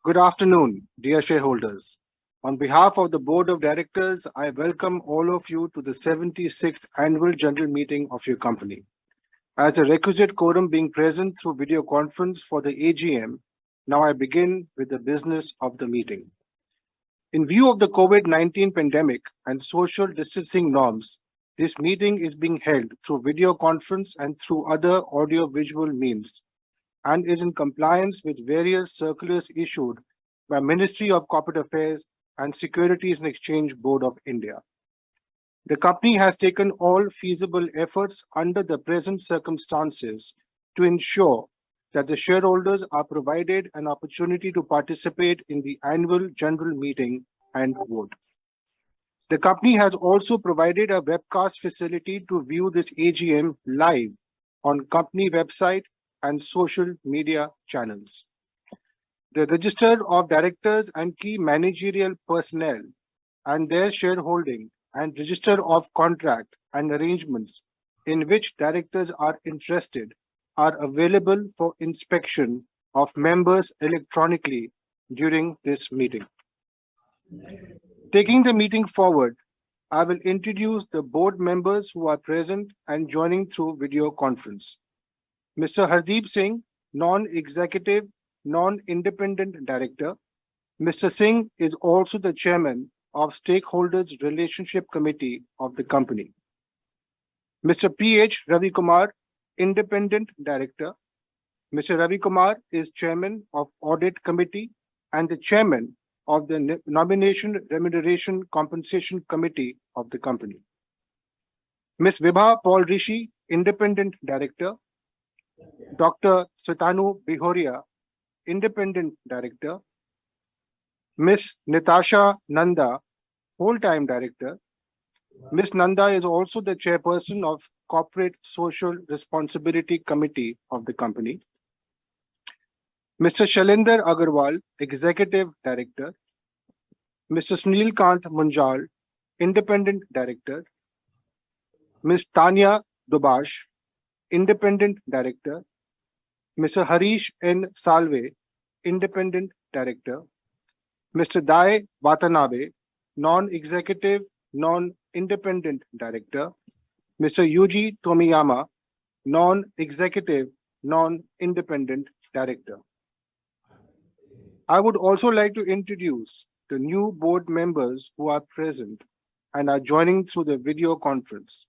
Good afternoon, dear shareholders. On behalf of the Board of Directors, I welcome all of you to the 76th Annual General Meeting of your company. As a requisite quorum being present through video conference for the AGM, now I begin with the business of the meeting. In view of the COVID-19 pandemic and social distancing norms, this meeting is being held through video conference and through other audio-visual means, and is in compliance with various circulars issued by Ministry of Corporate Affairs and Securities and Exchange Board of India. The company has taken all feasible efforts under the present circumstances to ensure that the shareholders are provided an opportunity to participate in the annual general meeting and vote. The company has also provided a webcast facility to view this AGM live on company website and social media channels. The register of directors and key managerial personnel and their shareholding and register of contract and arrangements in which directors are interested are available for inspection of members electronically during this meeting. Taking the meeting forward, I will introduce the board members who are present and joining through video conference. Mr. Hardeep Singh, non-executive, non-independent director. Mr. Singh is also the chairman of Stakeholders Relationship Committee of the company. Mr. P.H. Ravi Kumar, independent director. Mr. Ravi Kumar is chairman of Audit Committee and the chairman of the Nomination, Remuneration, Compensation Committee of the company. Ms. Vibha Paul Rishi, independent director. Dr. Sutanu Bihoria, independent director. Ms. Natasha Nanda, full-time director. Ms. Nanda is also the chairperson of Corporate Social Responsibility Committee of the company. Mr. Shailendra Agarwal, executive director. Mr. Sunil Kant Munjal, independent director. Ms. Tanya Dubash, independent director. Mr. Harish N. Salve, independent director. Mr. Dai Watanabe, non-executive, non-independent director. Mr. Yuji Tomiyama, non-executive, non-independent director. I would also like to introduce the new board members who are present and are joining through the video conference,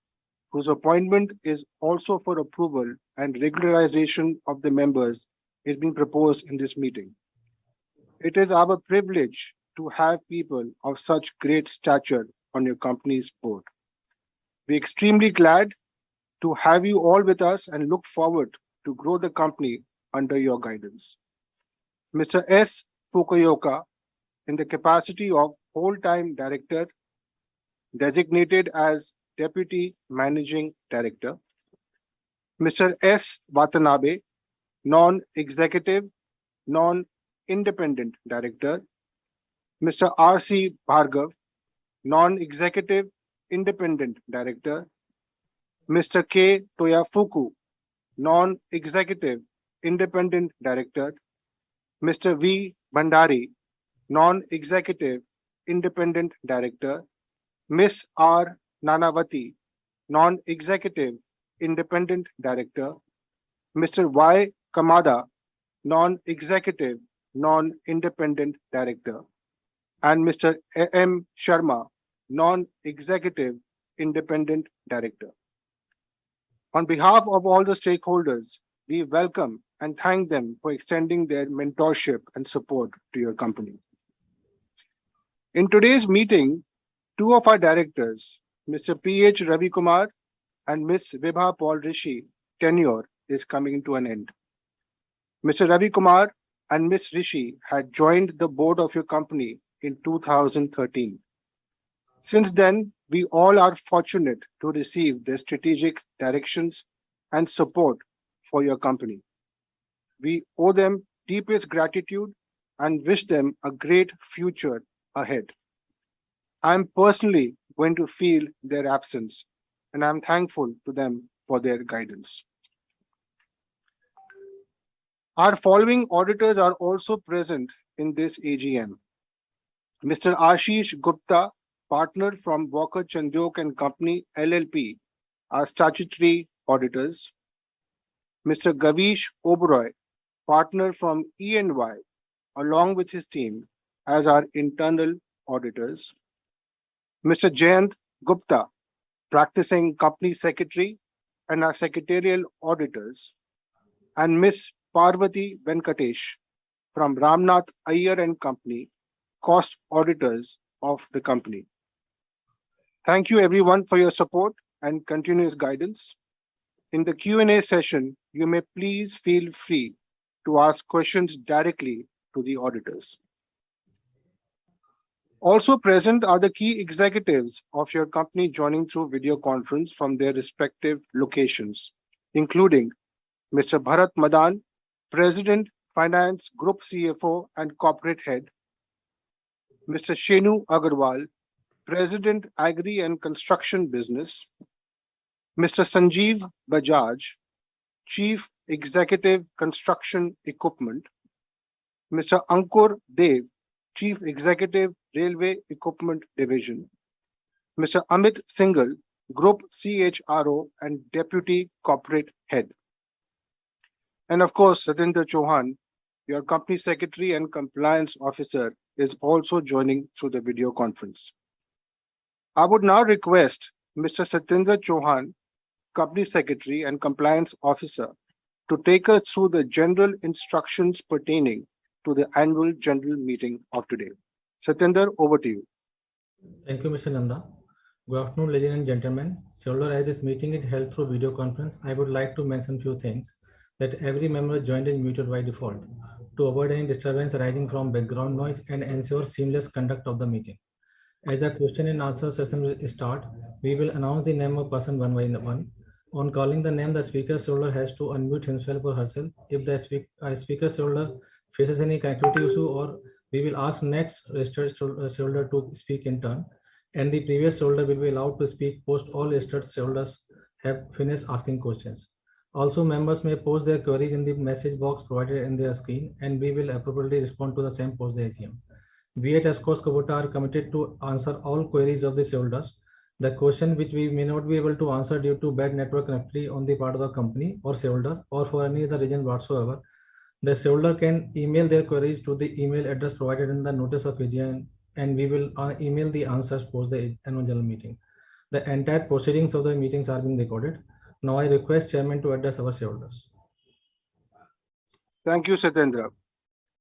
whose appointment is also for approval and regularization of the members is being proposed in this meeting. It is our privilege to have people of such great stature on your company's board. We're extremely glad to have you all with us and look forward to grow the company under your guidance. Mr. S. Fukuoka, in the capacity of whole-time director, designated as Deputy Managing Director. Mr. S. Watanabe, non-executive, non-independent director. Mr. R.C. Bhargav, non-executive, independent director. Mr. K. Toyafuku, non-executive, independent director. Mr. V. Bhandari, non-executive, independent director. Ms. R. Nanavati, non-executive, independent director. Mr. Y. Kamada, non-executive, non-independent director. And Mr. M. Sharma, non-executive, independent director. On behalf of all the stakeholders, we welcome and thank them for extending their mentorship and support to your company. In today's meeting, two of our directors, Mr. P.H. Ravi Kumar and Ms. Vibha Paul Rishi, tenure is coming to an end. Mr. Ravi Kumar and Ms. Rishi had joined the board of your company in 2013. Since then, we all are fortunate to receive their strategic directions and support for your company. We owe them deepest gratitude and wish them a great future ahead. I'm personally going to feel their absence, and I'm thankful to them for their guidance. Our following auditors are also present in this AGM. Mr. Ashish Gupta, partner from Walker Chandiok and Company LLP, our statutory auditors. Mr. Gavish Oberoi, partner from E&Y, along with his team, as our internal auditors. Mr. Jayant Gupta, practicing company secretary and our secretarial auditors, and Ms. Parvati Venkatesh from Ramnath Iyer and Company, cost auditors of the company. Thank you everyone for your support and continuous guidance. In the Q&A session, you may please feel free to ask questions directly to the auditors. Also present are the key executives of your company joining through video conference from their respective locations, including Mr. Bharat Madan, President, Finance, Group CFO and Corporate Head, Mr. Shenu Agarwal, President, Agri and Construction Business, Mr. Sanjeev Bajaj, Chief Executive Construction Equipment, Mr. Ankur Dev, Chief Executive Railway Equipment Division, Mr. Amit Singhal, Group CHRO and Deputy Corporate Head. And of course, Satendra Chauhan, your Company Secretary and Compliance Officer, is also joining through the video conference. I would now request Mr. Satendra Chauhan, Company Secretary and Compliance Officer, to take us through the general instructions pertaining to the annual general meeting of today. Satendra, over to you. Thank you, Mr. Nanda. Good afternoon, ladies and gentlemen. Shareholder, as this meeting is held through video conference, I would like to mention a few things. That every member joined is muted by default to avoid any disturbance arising from background noise and ensure seamless conduct of the meeting. As the question and answer session will start, we will announce the name of person one by one. On calling the name, the speaker shareholder has to unmute himself or herself. If the speaker shareholder faces any connectivity issue, or we will ask next registered shareholder to speak in turn, and the previous shareholder will be allowed to speak post all registered shareholders have finished asking questions. Also, members may post their queries in the message box provided in their screen, and we will appropriately respond to the same post the AGM. We at Escorts Kubota are committed to answer all queries of the shareholders. The question which we may not be able to answer due to bad network connectivity on the part of the company or shareholder, or for any other reason whatsoever, the shareholder can email their queries to the email address provided in the notice of AGM, and we will email the answers post the annual general meeting. The entire proceedings of the meetings are being recorded. Now I request Chairman to address our shareholders. Thank you, Satendra.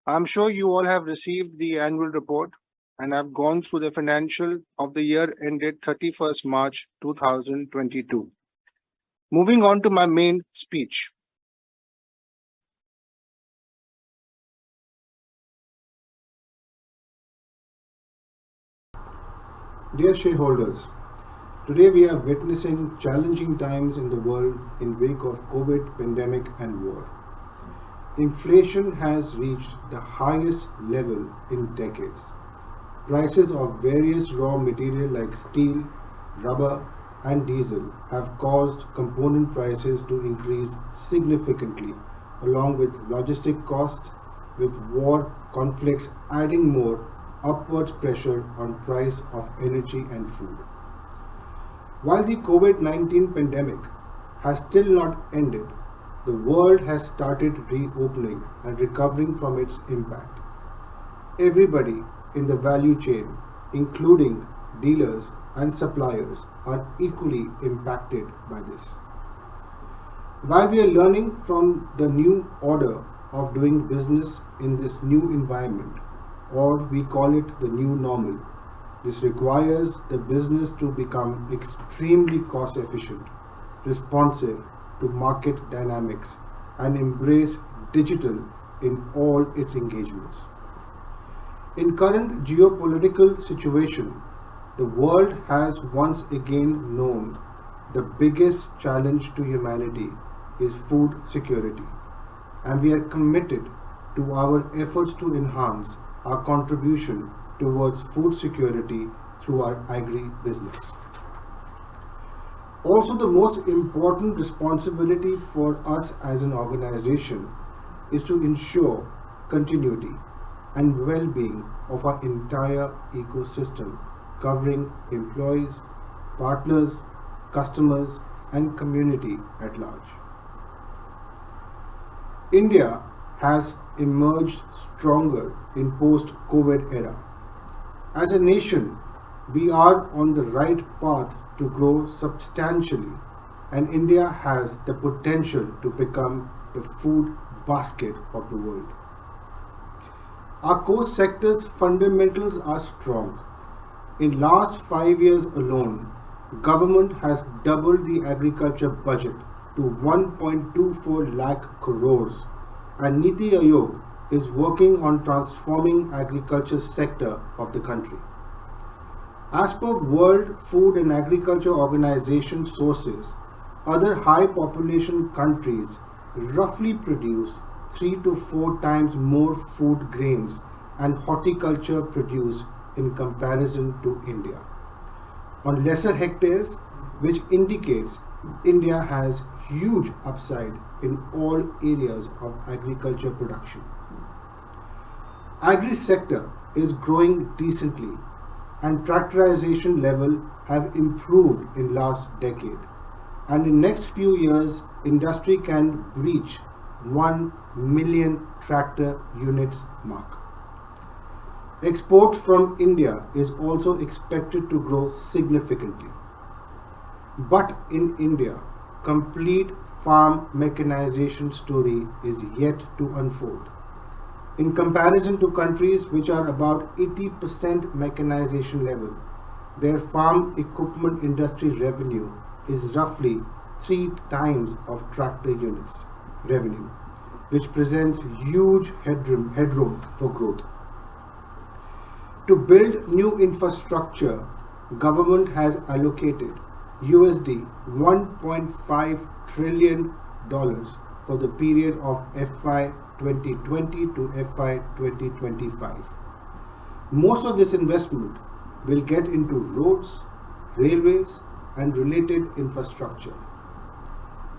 I'm sure you all have received the annual report and have gone through the financial of the year ended 31st March 2022. Moving on to my main speech. Dear shareholders, today we are witnessing challenging times in the world in wake of COVID pandemic and war. Inflation has reached the highest level in decades. Prices of various raw material like steel, rubber and diesel have caused component prices to increase significantly, along with logistic costs, with war conflicts adding more upwards pressure on price of energy and food. While the COVID-19 pandemic has still not ended, the world has started reopening and recovering from its impact. Everybody in the value chain, including dealers and suppliers, are equally impacted by this. While we are learning from the new order of doing business in this new environment, or we call it the new normal, this requires the business to become extremely cost efficient, responsive to market dynamics, and embrace digital in all its engagements. In current geopolitical situation, the world has once again known the biggest challenge to humanity is food security, and we are committed to our efforts to enhance our contribution towards food security through our agri business. Also, the most important responsibility for us as an organization is to ensure continuity and well-being of our entire ecosystem, covering employees, partners, customers, and community at large. India has emerged stronger in post-COVID era. As a nation, we are on the right path to grow substantially, and India has the potential to become the food basket of the world. Our core sector's fundamentals are strong. In last 5 years alone, government has doubled the agriculture budget to 1.24 lakh crores, and Niti Aayog is working on transforming agriculture sector of the country. As per World Food and Agriculture Organization sources, other high population countries roughly produce 3 to 4 times more food grains and horticulture produce in comparison to India on lesser hectares, which indicates India has huge upside in all areas of agriculture production. Agri sector is growing decently, and tractorization level have improved in last decade, and in next few years industry can reach 1 million tractor units mark. Export from India is also expected to grow significantly. But in India, complete farm mechanization story is yet to unfold. In comparison to countries which are about 80% mechanization level, their farm equipment industry revenue is roughly 3 times of tractor units revenue, which presents huge headroom for growth. To build new infrastructure, government has allocated USD 1.5 trillion for the period of FY 2020 to FY 2025. Most of this investment will get into roads, railways, and related infrastructure.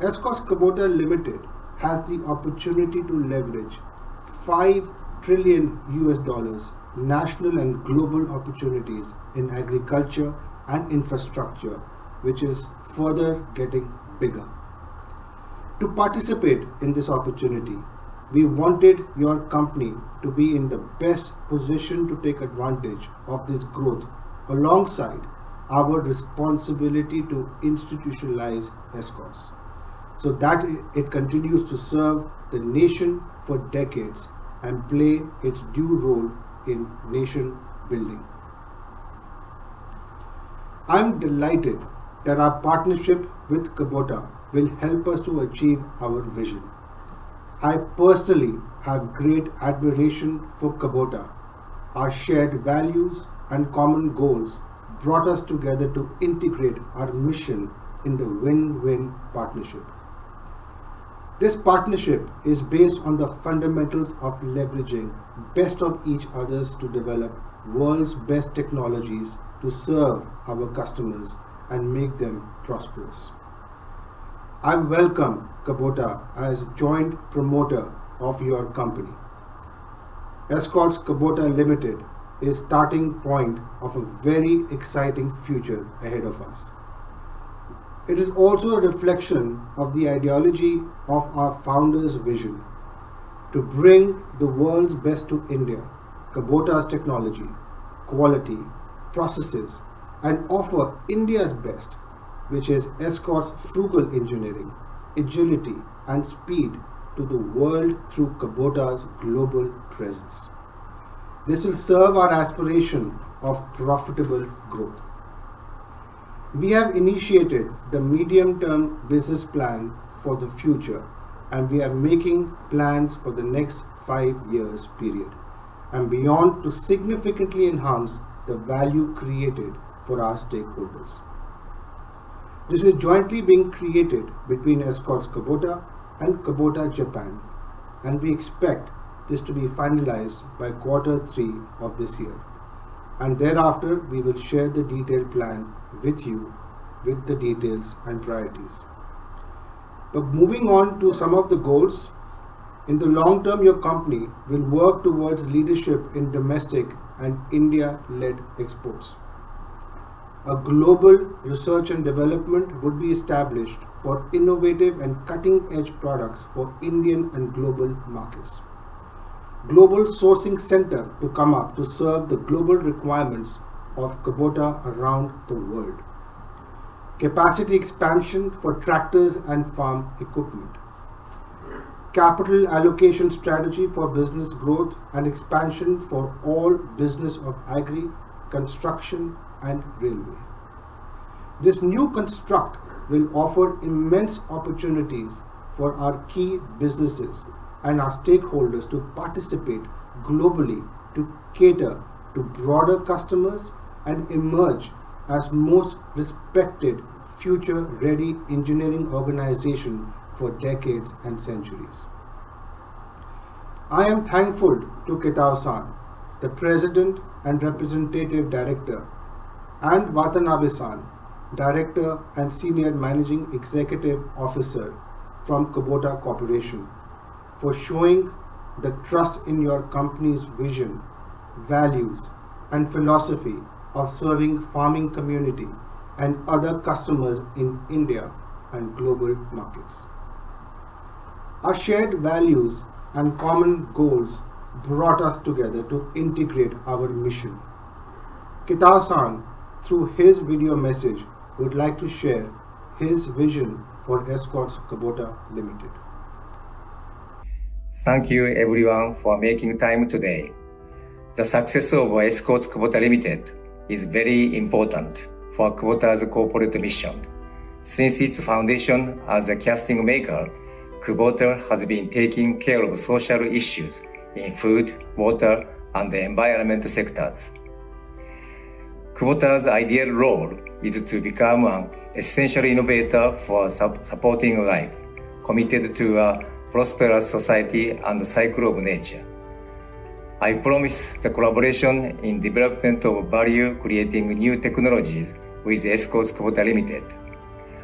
Escorts Kubota Limited has the opportunity to leverage $5 trillion national and global opportunities in agriculture and infrastructure, which is further getting bigger. To participate in this opportunity, we wanted your company to be in the best position to take advantage of this growth alongside our responsibility to institutionalize Escorts so that it continues to serve the nation for decades and play its due role in nation building. I'm delighted that our partnership with Kubota will help us to achieve our vision. I personally have great admiration for Kubota. Our shared values and common goals brought us together to integrate our mission in the win-win partnership. This partnership is based on the fundamentals of leveraging best of each others to develop world's best technologies to serve our customers and make them prosperous. I welcome Kubota as joint promoter of your company. Escorts Kubota Limited is starting point of a very exciting future ahead of us. It is also a reflection of the ideology of our founder's vision to bring the world's best to India, Kubota's technology, quality, processes, and offer India's best, which is Escorts' frugal engineering, agility, and speed to the world through Kubota's global presence. This will serve our aspiration of profitable growth. We have initiated the medium-term business plan for the future, and we are making plans for the next 5 years period and beyond to significantly enhance the value created for our stakeholders. This is jointly being created between Escorts Kubota and Kubota Japan, and we expect this to be finalized by Q3 of this year. And thereafter, we will share the detailed plan with you with the details and priorities. But moving on to some of the goals, In the long term, your company will work towards leadership in domestic and India-led exports. A global research and development would be established for innovative and cutting-edge products for Indian and global markets. Global sourcing center to come up to serve the global requirements of Kubota around the world. Capacity expansion for tractors and farm equipment. Capital allocation strategy for business growth and expansion for all business of agri, construction and railway. This new construct will offer immense opportunities for our key businesses and our stakeholders to participate globally to cater to broader customers and emerge as most respected future-ready engineering organization for decades and centuries. I am thankful to Kitao-san, the President and Representative Director, and Watanabe-san, Director and Senior Managing Executive Officer from Kubota Corporation, for showing the trust in your company's vision, values, and philosophy of serving farming community and other customers in India and global markets. Our shared values and common goals brought us together to integrate our mission. Kitao-san, through his video message, would like to share his vision for Escorts Kubota Limited. Thank you everyone for making time today. The success of Escorts Kubota Limited is very important for Kubota's corporate mission. Since its foundation as a casting maker, Kubota has been taking care of social issues in food, water, and the environment sectors. Kubota's ideal role is to become an essential innovator for supporting life, committed to a prosperous society and cycle of nature. I promise the collaboration in development of value-creating new technologies with Escorts Kubota Limited.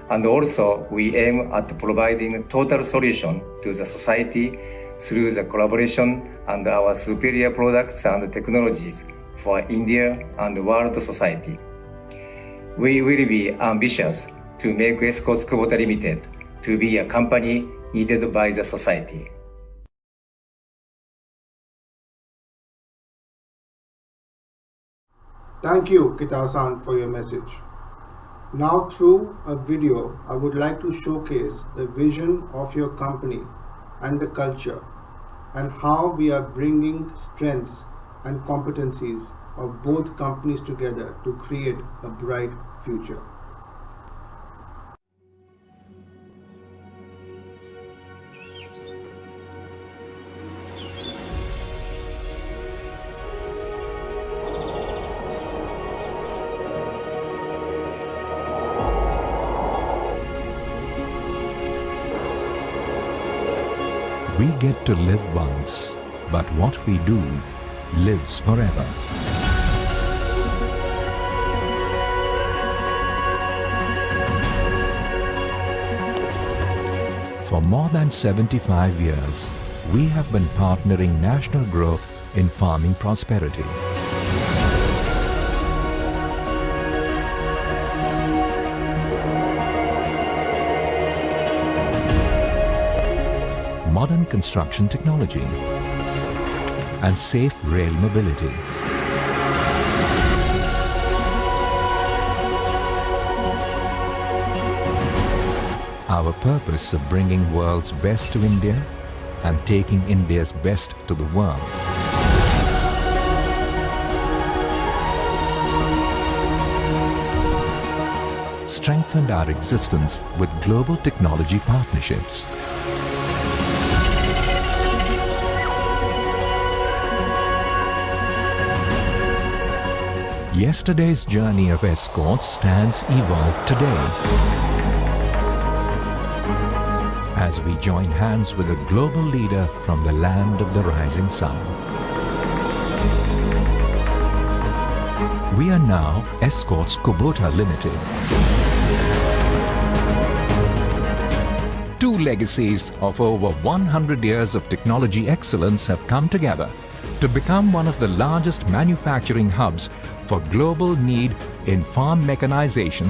And also, we aim at providing total solution to the society through the collaboration and our superior products and technologies for India and world society. We will be ambitious to make Escorts Kubota Limited to be a company needed by the society. Thank you, Kitao-san, for your message. Now, through a video, I would like to showcase the vision of your company and the culture and how we are bringing strengths and competencies of both companies together to create a bright future. We get to live once, but what we do lives forever. For more than 75 years, we have been partnering national growth in farming prosperity. Modern construction technology and safe rail mobility. Our purpose of bringing world's best to India and taking India's best to the world. Strengthened our existence with global technology partnerships. Yesterday's journey of Escorts stands evolved today. As we join hands with a global leader from the land of the rising sun. We are now Escorts Kubota Limited. To two legacies of over 100 years of technology excellence have come together to become one of the largest manufacturing hubs for global need in farm mechanization,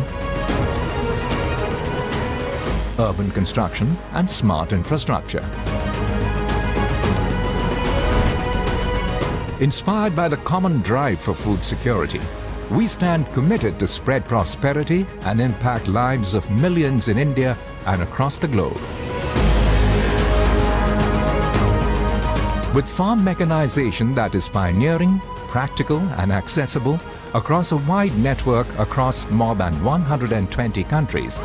urban construction, and smart infrastructure. Inspired by the common drive for food security, we stand committed to spread prosperity and impact lives of millions in India and across the globe. With farm mechanization that is pioneering, practical and accessible across a wide network across more than 120 countries,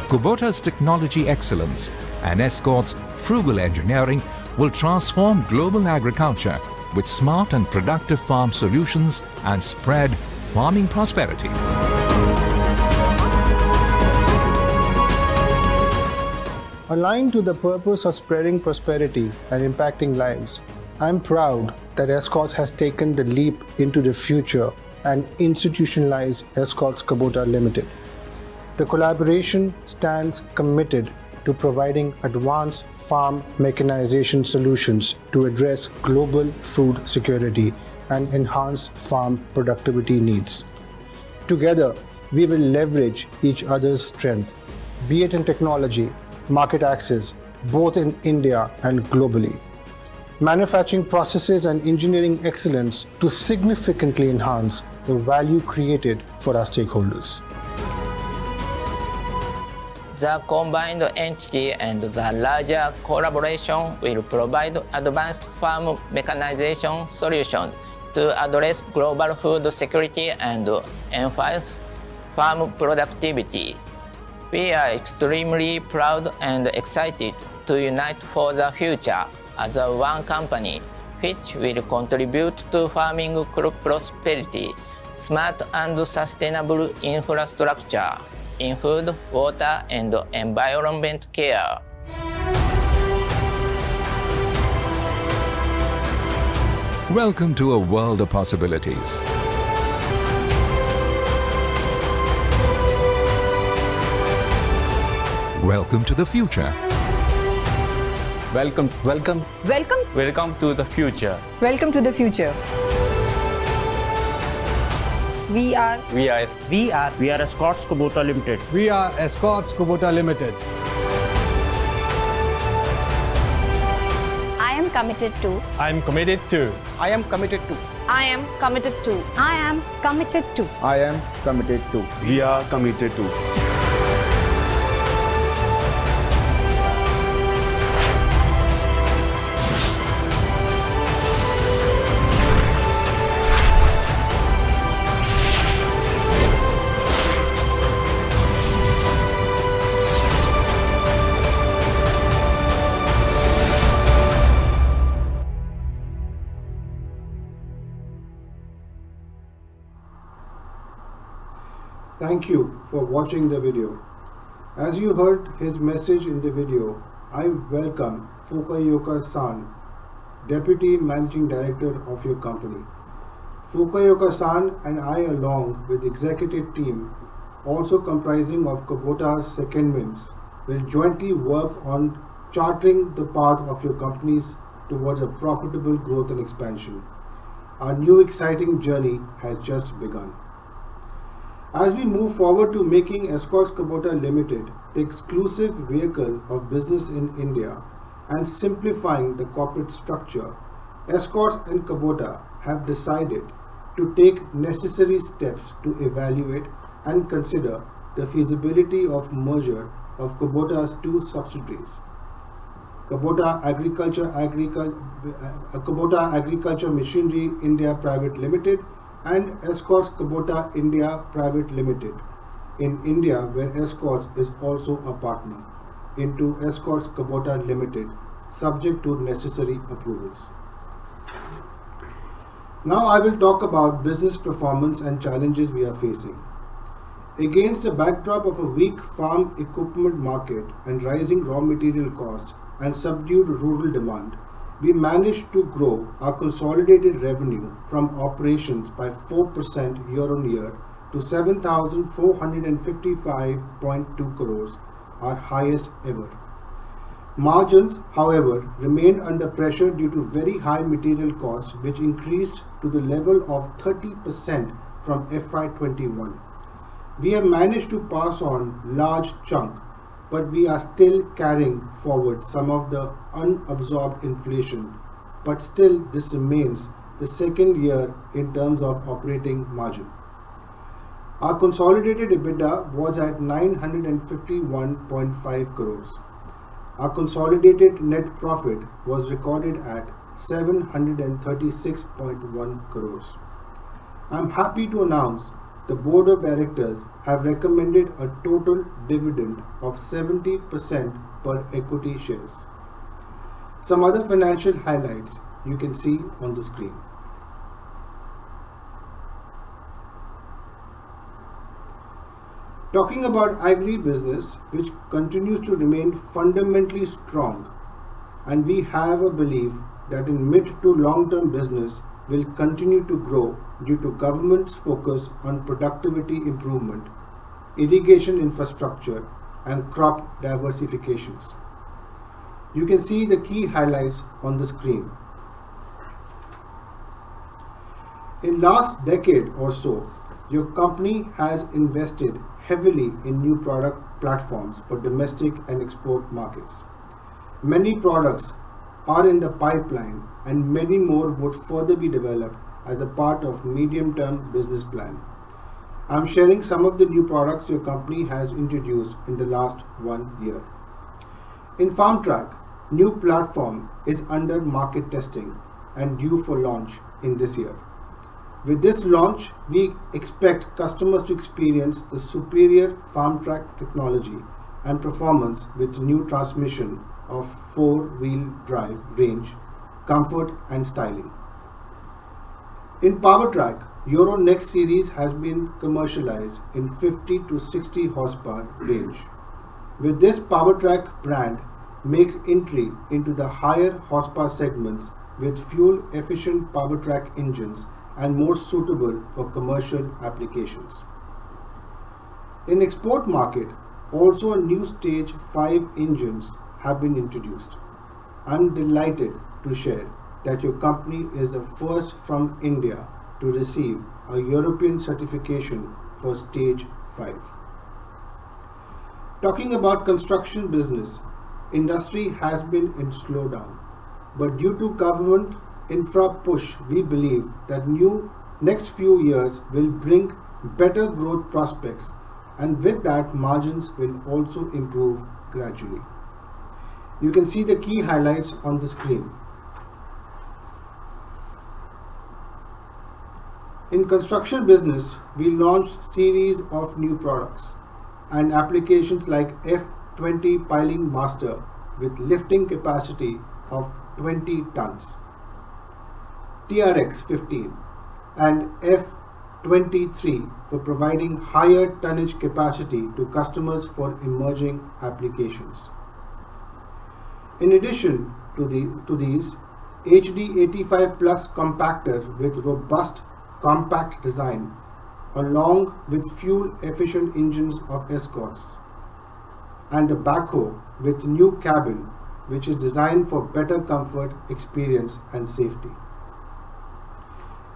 Kubota's technology excellence and Escorts' frugal engineering will transform global agriculture with smart and productive farm solutions and spread farming prosperity. Aligned to the purpose of spreading prosperity and impacting lives, I'm proud that Escorts has taken the leap into the future and institutionalized Escorts Kubota Limited. The collaboration stands committed to providing advanced farm mechanization solutions to address global food security and enhance farm productivity needs. Together, we will leverage each other's strength, be it in technology, market access, both in India and globally. Manufacturing processes and engineering excellence to significantly enhance the value created for our stakeholders. The combined entity and the larger collaboration will provide advanced farm mechanization solutions to address global food security and enhance farm productivity. We are extremely proud and excited to unite for the future as a one company, which will contribute to farming prosperity, smart and sustainable infrastructure in food, water, and environment care. Welcome to a world of possibilities. Welcome to the future. Welcome. Welcome. Welcome. Welcome to the future. Welcome to the future. We are Escorts Kubota Limited. We are Escorts Kubota Limited. I am committed to. I am committed to. I am committed to. I am committed to. I am committed to. I am committed to. We are committed to. Thank you for watching the video. As you heard his message in the video, I welcome Fukayoka-san, Deputy Managing Director of your company. Fukayoka-san and I, along with the executive team, also comprising of Kubota's secondments, will jointly work on charting the path of your companies towards a profitable growth and expansion. Our new exciting journey has just begun. As we move forward to making Escorts Kubota Limited the exclusive vehicle of business in India and simplifying the corporate structure, Escorts and Kubota have decided to take necessary steps to evaluate and consider the feasibility of merger of Kubota's two subsidiaries, Kubota Agriculture Machinery India Private Limited and Escorts Kubota India Private Limited in India, where Escorts is also a partner, into Escorts Kubota Limited, subject to necessary approvals. Now I will talk about business performance and challenges we are facing. Against the backdrop of a weak farm equipment market and rising raw material costs and subdued rural demand, we managed to grow our consolidated revenue from operations by 4% year-on-year to 7,455.2 crores, our highest ever. Margins, however, remained under pressure due to very high material costs, which increased to the level of 30% from FY21. We have managed to pass on large chunk, but we are still carrying forward some of the unabsorbed inflation. But still, this remains the second year in terms of operating margin. Our consolidated EBITDA was at 951.5 crores. Our consolidated net profit was recorded at 736.1 crores. I'm happy to announce the Board of Directors have recommended a total dividend of 70% per equity shares. Some other financial highlights you can see on the screen. Talking about agri business, which continues to remain fundamentally strong, and we have a belief that in mid to long term business will continue to grow due to government's focus on productivity improvement, irrigation infrastructure, and crop diversifications. You can see the key highlights on the screen. In last decade or so, your company has invested heavily in new product platforms for domestic and export markets. Many products are in the pipeline and many more would further be developed as a part of medium-term business plan. I'm sharing some of the new products your company has introduced in the last 1 year. In FarmTrack, new platform is under market testing and due for launch in this year. With this launch, we expect customers to experience the superior FarmTrack technology and performance with new transmission of 4-wheel drive range, comfort and styling. In PowerTrack, Euro Next series has been commercialized in 50 to 60 horsepower range. With this, PowerTrack brand makes entry into the higher horsepower segments with fuel efficient PowerTrack engines and more suitable for commercial applications. In export market, also a new stage 5 engines have been introduced. I'm delighted to share that your company is the first from India to receive a European certification for stage 5. Talking about construction business, industry has been in slowdown, but due to government infra push, we believe that next few years will bring better growth prospects, and with that margins will also improve gradually. You can see the key highlights on the screen. In construction business, we launched series of new products and applications like F20 piling master with lifting capacity of 20 tons. TRX 15 and F23 for providing higher tonnage capacity to customers for emerging applications. In addition to these, HD 85 Plus compactor with robust compact design along with fuel efficient engines of Escorts, and the backhoe with new cabin which is designed for better comfort, experience and safety.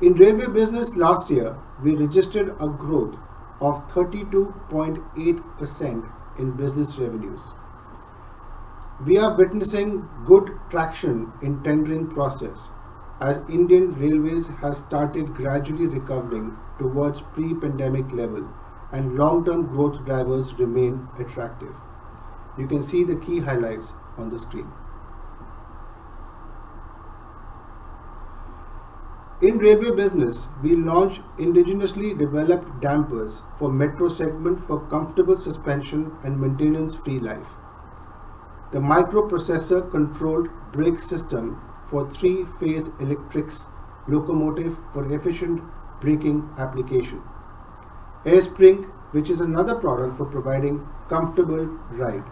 In railway business last year, we registered a growth of 32.8% in business revenues. We are witnessing good traction in tendering process as Indian Railways has started gradually recovering towards pre-pandemic level and long-term growth drivers remain attractive. You can see the key highlights on the screen. In railway business, we launched indigenously developed dampers for metro segment for comfortable suspension and maintenance-free life. The microprocessor controlled brake system for 3-phase electrics locomotive for efficient braking application. Air spring, which is another product for providing comfortable ride.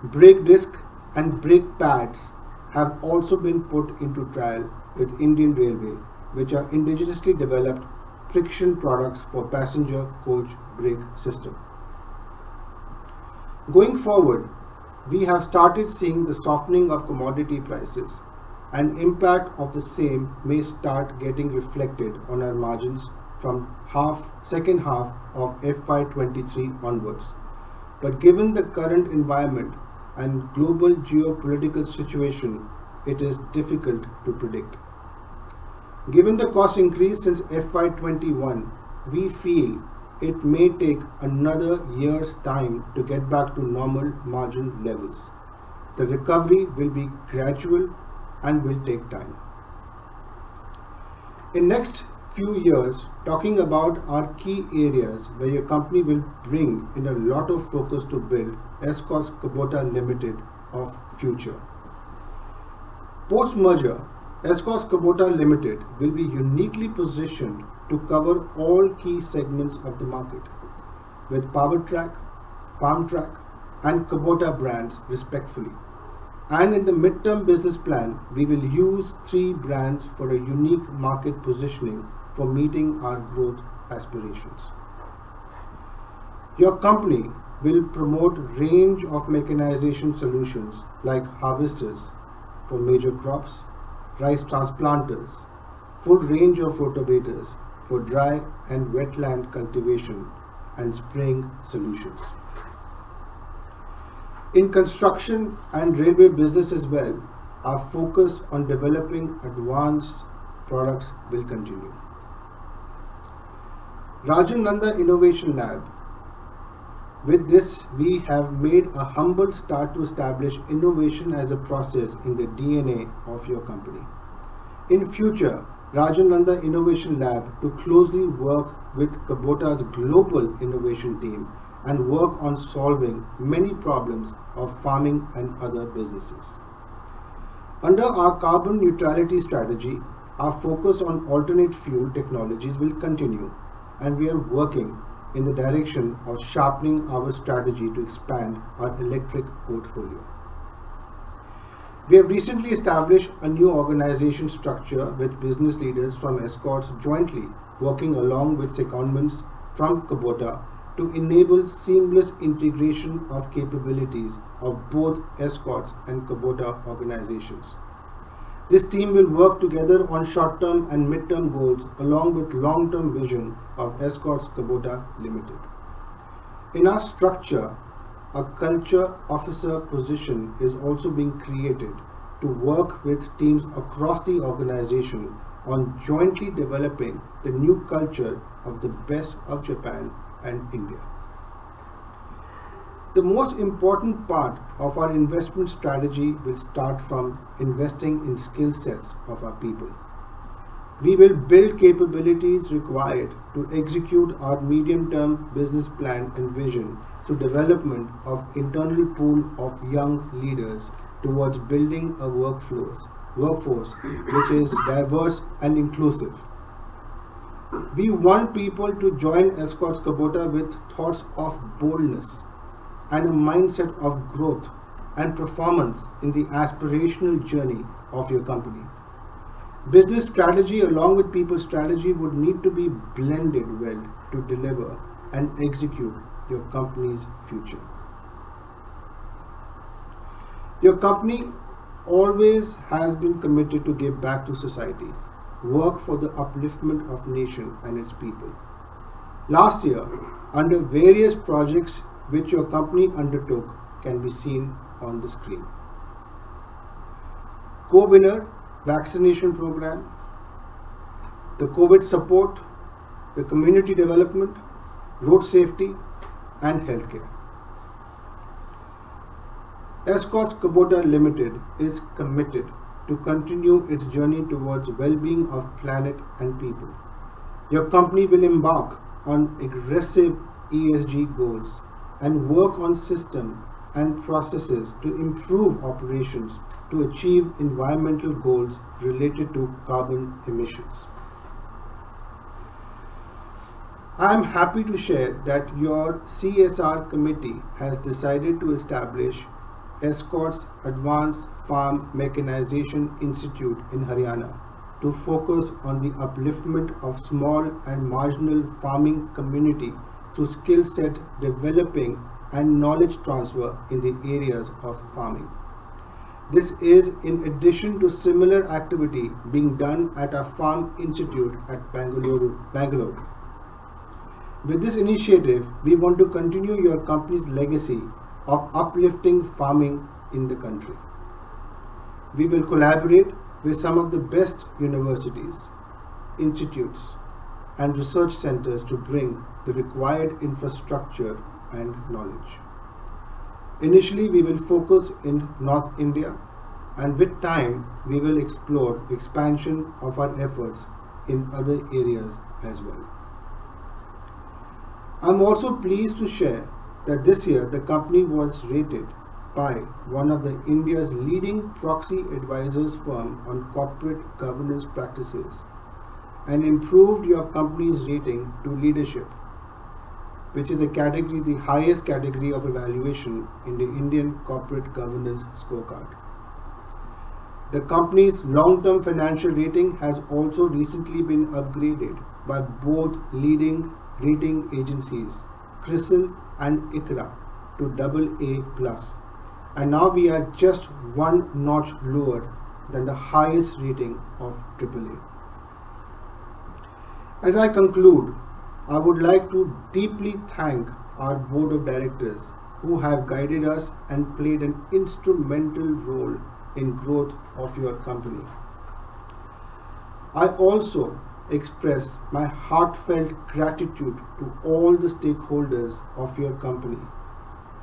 Brake disc and brake pads have also been put into trial with Indian Railway, which are indigenously developed friction products for passenger coach brake system. Going forward, we have started seeing the softening of commodity prices, and impact of the same may start getting reflected on our margins from second half of FY23 onwards. But given the current environment and global geopolitical situation, it is difficult to predict. Given the cost increase since FY21, we feel it may take another year's time to get back to normal margin levels. The recovery will be gradual and will take time. In next few years, talking about our key areas where your company will bring in a lot of focus to build Escorts Kubota Limited of future. Post-merger, Escorts Kubota Limited will be uniquely positioned to cover all key segments of the market with PowerTrack, FarmTrack and Kubota brands respectively. And in the midterm business plan, we will use 3 brands for a unique market positioning for meeting our growth aspirations. Your company will promote range of mechanization solutions like harvesters for major crops, rice transplanters, full range of rotavators for dry and wetland cultivation and spraying solutions. In construction and railway business as well, our focus on developing advanced products will continue. Rajan Nanda Innovation Lab. With this, we have made a humble start to establish innovation as a process in the DNA of your company. In future, Rajan Nanda Innovation Lab to closely work with Kubota's global innovation team and work on solving many problems of farming and other businesses. Under our carbon neutrality strategy, our focus on alternate fuel technologies will continue, and we are working in the direction of sharpening our strategy to expand our electric portfolio. We have recently established a new organization structure with business leaders from Escorts jointly working along with secondments from Kubota to enable seamless integration of capabilities of both Escorts and Kubota organizations. This team will work together on short-term and mid-term goals along with long-term vision of Escorts Kubota Limited. In our structure, a culture officer position is also being created to work with teams across the organization on jointly developing the new culture of the best of Japan and India. The most important part of our investment strategy will start from investing in skill sets of our people. We will build capabilities required to execute our medium-term business plan and vision through development of internal pool of young leaders towards building a workforce which is diverse and inclusive. We want people to join Escorts Kubota with thoughts of boldness and a mindset of growth and performance in the aspirational journey of your company. Business strategy along with people strategy would need to be blended well to deliver and execute your company's future. Your company always has been committed to give back to society, work for the upliftment of nation and its people. Last year, under various projects which your company undertook can be seen on the screen. Co-winner vaccination program, the COVID support, the community development, road safety and healthcare. Escorts Kubota Limited is committed to continue its journey towards well-being of planet and people. Your company will embark on aggressive ESG goals and work on systems and processes to improve operations to achieve environmental goals related to carbon emissions. I am happy to share that your CSR committee has decided to establish Escorts Advanced Farm Mechanization Institute in Haryana to focus on the upliftment of small and marginal farming community through skill set developing and knowledge transfer in the areas of farming. This is in addition to similar activity being done at our Farm Institute at Bangalore. With this initiative, we want to continue your company's legacy of uplifting farming in the country. We will collaborate with some of the best universities, institutes, and research centers to bring the required infrastructure and knowledge. Initially, we will focus in North India, and with time, we will explore expansion of our efforts in other areas as well. I'm also pleased to share that this year the company was rated by one of the India's leading proxy advisors firm on corporate governance practices and improved your company's rating to leadership, which is the highest category of evaluation in the Indian corporate governance scorecard. The company's long-term financial rating has also recently been upgraded by both leading rating agencies, CRISIL and ICRA, to AA+, and now we are just one notch lower than the highest rating of AAA. As I conclude, I would like to deeply thank our board of directors who have guided us and played an instrumental role in growth of your company. I also express my heartfelt gratitude to all the stakeholders of your company,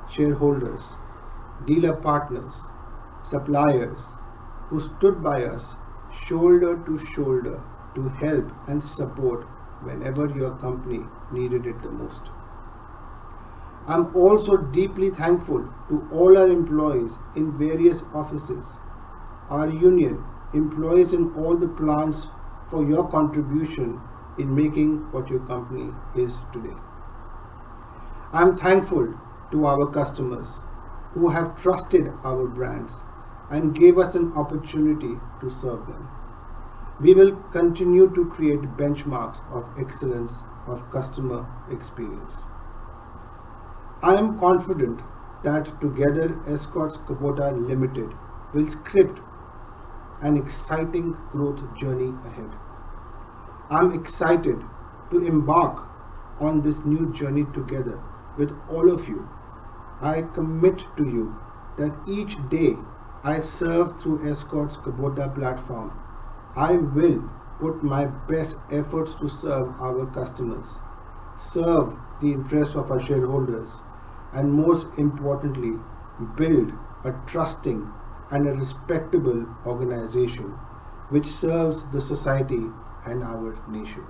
shareholders, dealer partners, suppliers who stood by us shoulder to shoulder to help and support whenever your company needed it the most. I'm also deeply thankful to all our employees in various offices, our union, employees in all the plants for your contribution in making what your company is today. I'm thankful to our customers who have trusted our brands and gave us an opportunity to serve them. We will continue to create benchmarks of excellence of customer experience. I am confident that together Escorts Kubota Limited will script an exciting growth journey ahead. I'm excited to embark on this new journey together with all of you. I commit to you that each day I serve through Escorts Kubota platform, I will put my best efforts to serve our customers, serve the interests of our shareholders, and most importantly, build a trusting and a respectable organization which serves the society and our nation.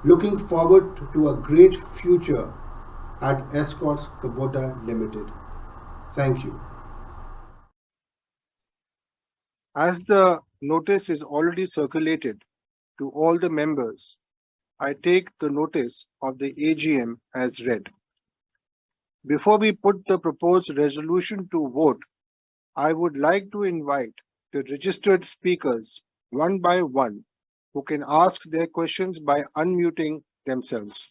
Looking forward to a great future at Escorts Kubota Limited. Thank you. As the notice is already circulated to all the members, I take the notice of the AGM as read. Before we put the proposed resolution to vote, I would like to invite the registered speakers one by one who can ask their questions by unmuting themselves.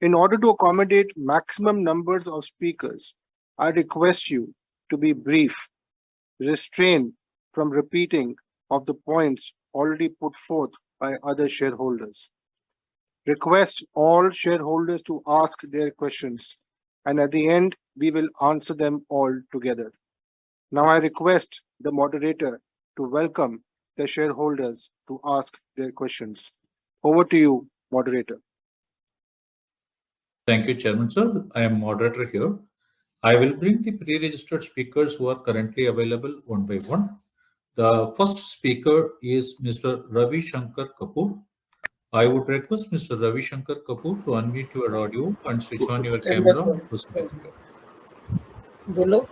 In order to accommodate maximum numbers of speakers, I request you to be brief, restrain from repeating of the points already put forth by other shareholders. Request all shareholders to ask their questions, and at the end, we will answer them all together. Now I request the moderator to welcome the shareholders to ask their questions. Over to you, moderator. Thank you, Chairman, sir. I am moderator here. I will bring the pre-registered speakers who are currently available one by one. The first speaker is Mr. Ravi Shankar Kapoor. I would request Mr. Ravi Shankar Kapoor to unmute your audio and switch on your camera.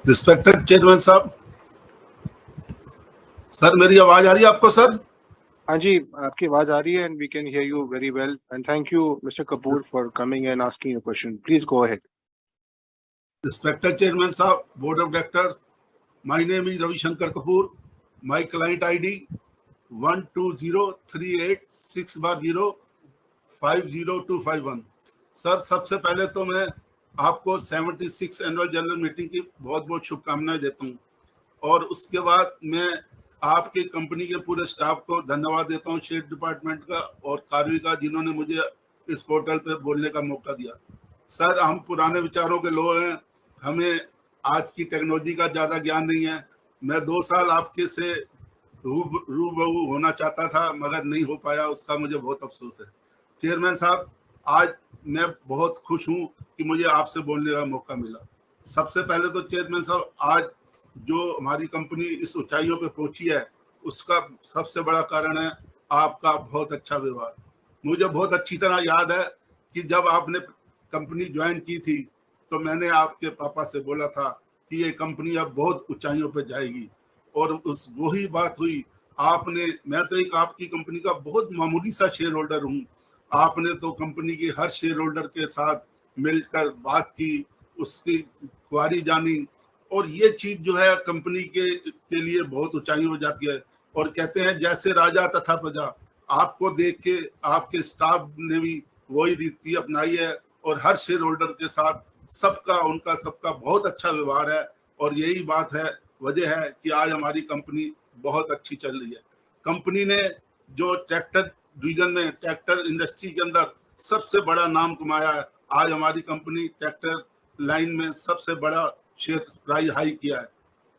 Respected Chairman साहब, sir मेरी आवाज आ रही है आपको sir? हाँ जी, आपकी आवाज आ रही है and we can hear you very well. And thank you, Mr. Kapoor, for coming and asking your question. Please go ahead. Respected Chairman साहब, Board of Directors, my name is Ravi Shankar Kapoor. My client ID 120386/050250251। Sir, सबसे पहले तो मैं आपको 76 annual general meeting की बहुत बहुत शुभकामनाएं देता हूं, और उसके बाद मैं आपकी कंपनी के पूरे स्टाफ को धन्यवाद देता हूं, शेयर डिपार्टमेंट का और कार्य का, जिन्होंने मुझे इस पोर्टल पे बोलने का मौका दिया। सर, हम पुराने विचारों के लोग हैं, हमें आज की टेक्नोलॉजी का ज़्यादा ज्ञान नहीं है। मैं 2 साल आपके से रूबरू होना चाहता था, मगर नहीं हो पाया, उसका मुझे बहुत अफसोस है। चेयरमैन साहब, आज मैं बहुत खुश हूं कि मुझे आपसे बोलने का मौका मिला। सबसे पहले तो चेयरमैन साहब, आज जो हमारी कंपनी इस ऊंचाइयों पे पहुंची है, उसका सबसे बड़ा कारण है आपका बहुत अच्छा व्यवहार। मुझे बहुत अच्छी तरह याद है कि जब आपने कंपनी ज्वाइन की थी, तो मैंने आपके पापा से बोला था कि ये कंपनी अब बहुत ऊंचाइयों पे जाएगी, और उस वही बात हुई। आपने, मैं तो एक आपकी कंपनी का बहुत मामूली सा शेयर होल्डर हूँ, आपने तो कंपनी के हर शेयर होल्डर के साथ मिलकर बात की, उसकी क्वारी जानी, और ये चीज जो है कंपनी के लिए बहुत ऊंचाई हो जाती है। और कहते हैं जैसे राजा तथा प्रजा, आपको देख के आपके स्टाफ ने भी वही रीति अपनाई है, और हर शेयर होल्डर के साथ सबका बहुत अच्छा व्यवहार है, और यही बात है, वजह है कि आज हमारी कंपनी बहुत अच्छी चल रही है। कंपनी ने जो ट्रैक्टर डिवीजन में, ट्रैक्टर इंडस्ट्री के अंदर सबसे बड़ा नाम कमाया है। आज हमारी कंपनी ट्रैक्टर लाइन में सबसे बड़ा शेयर प्राइस हाई किया है।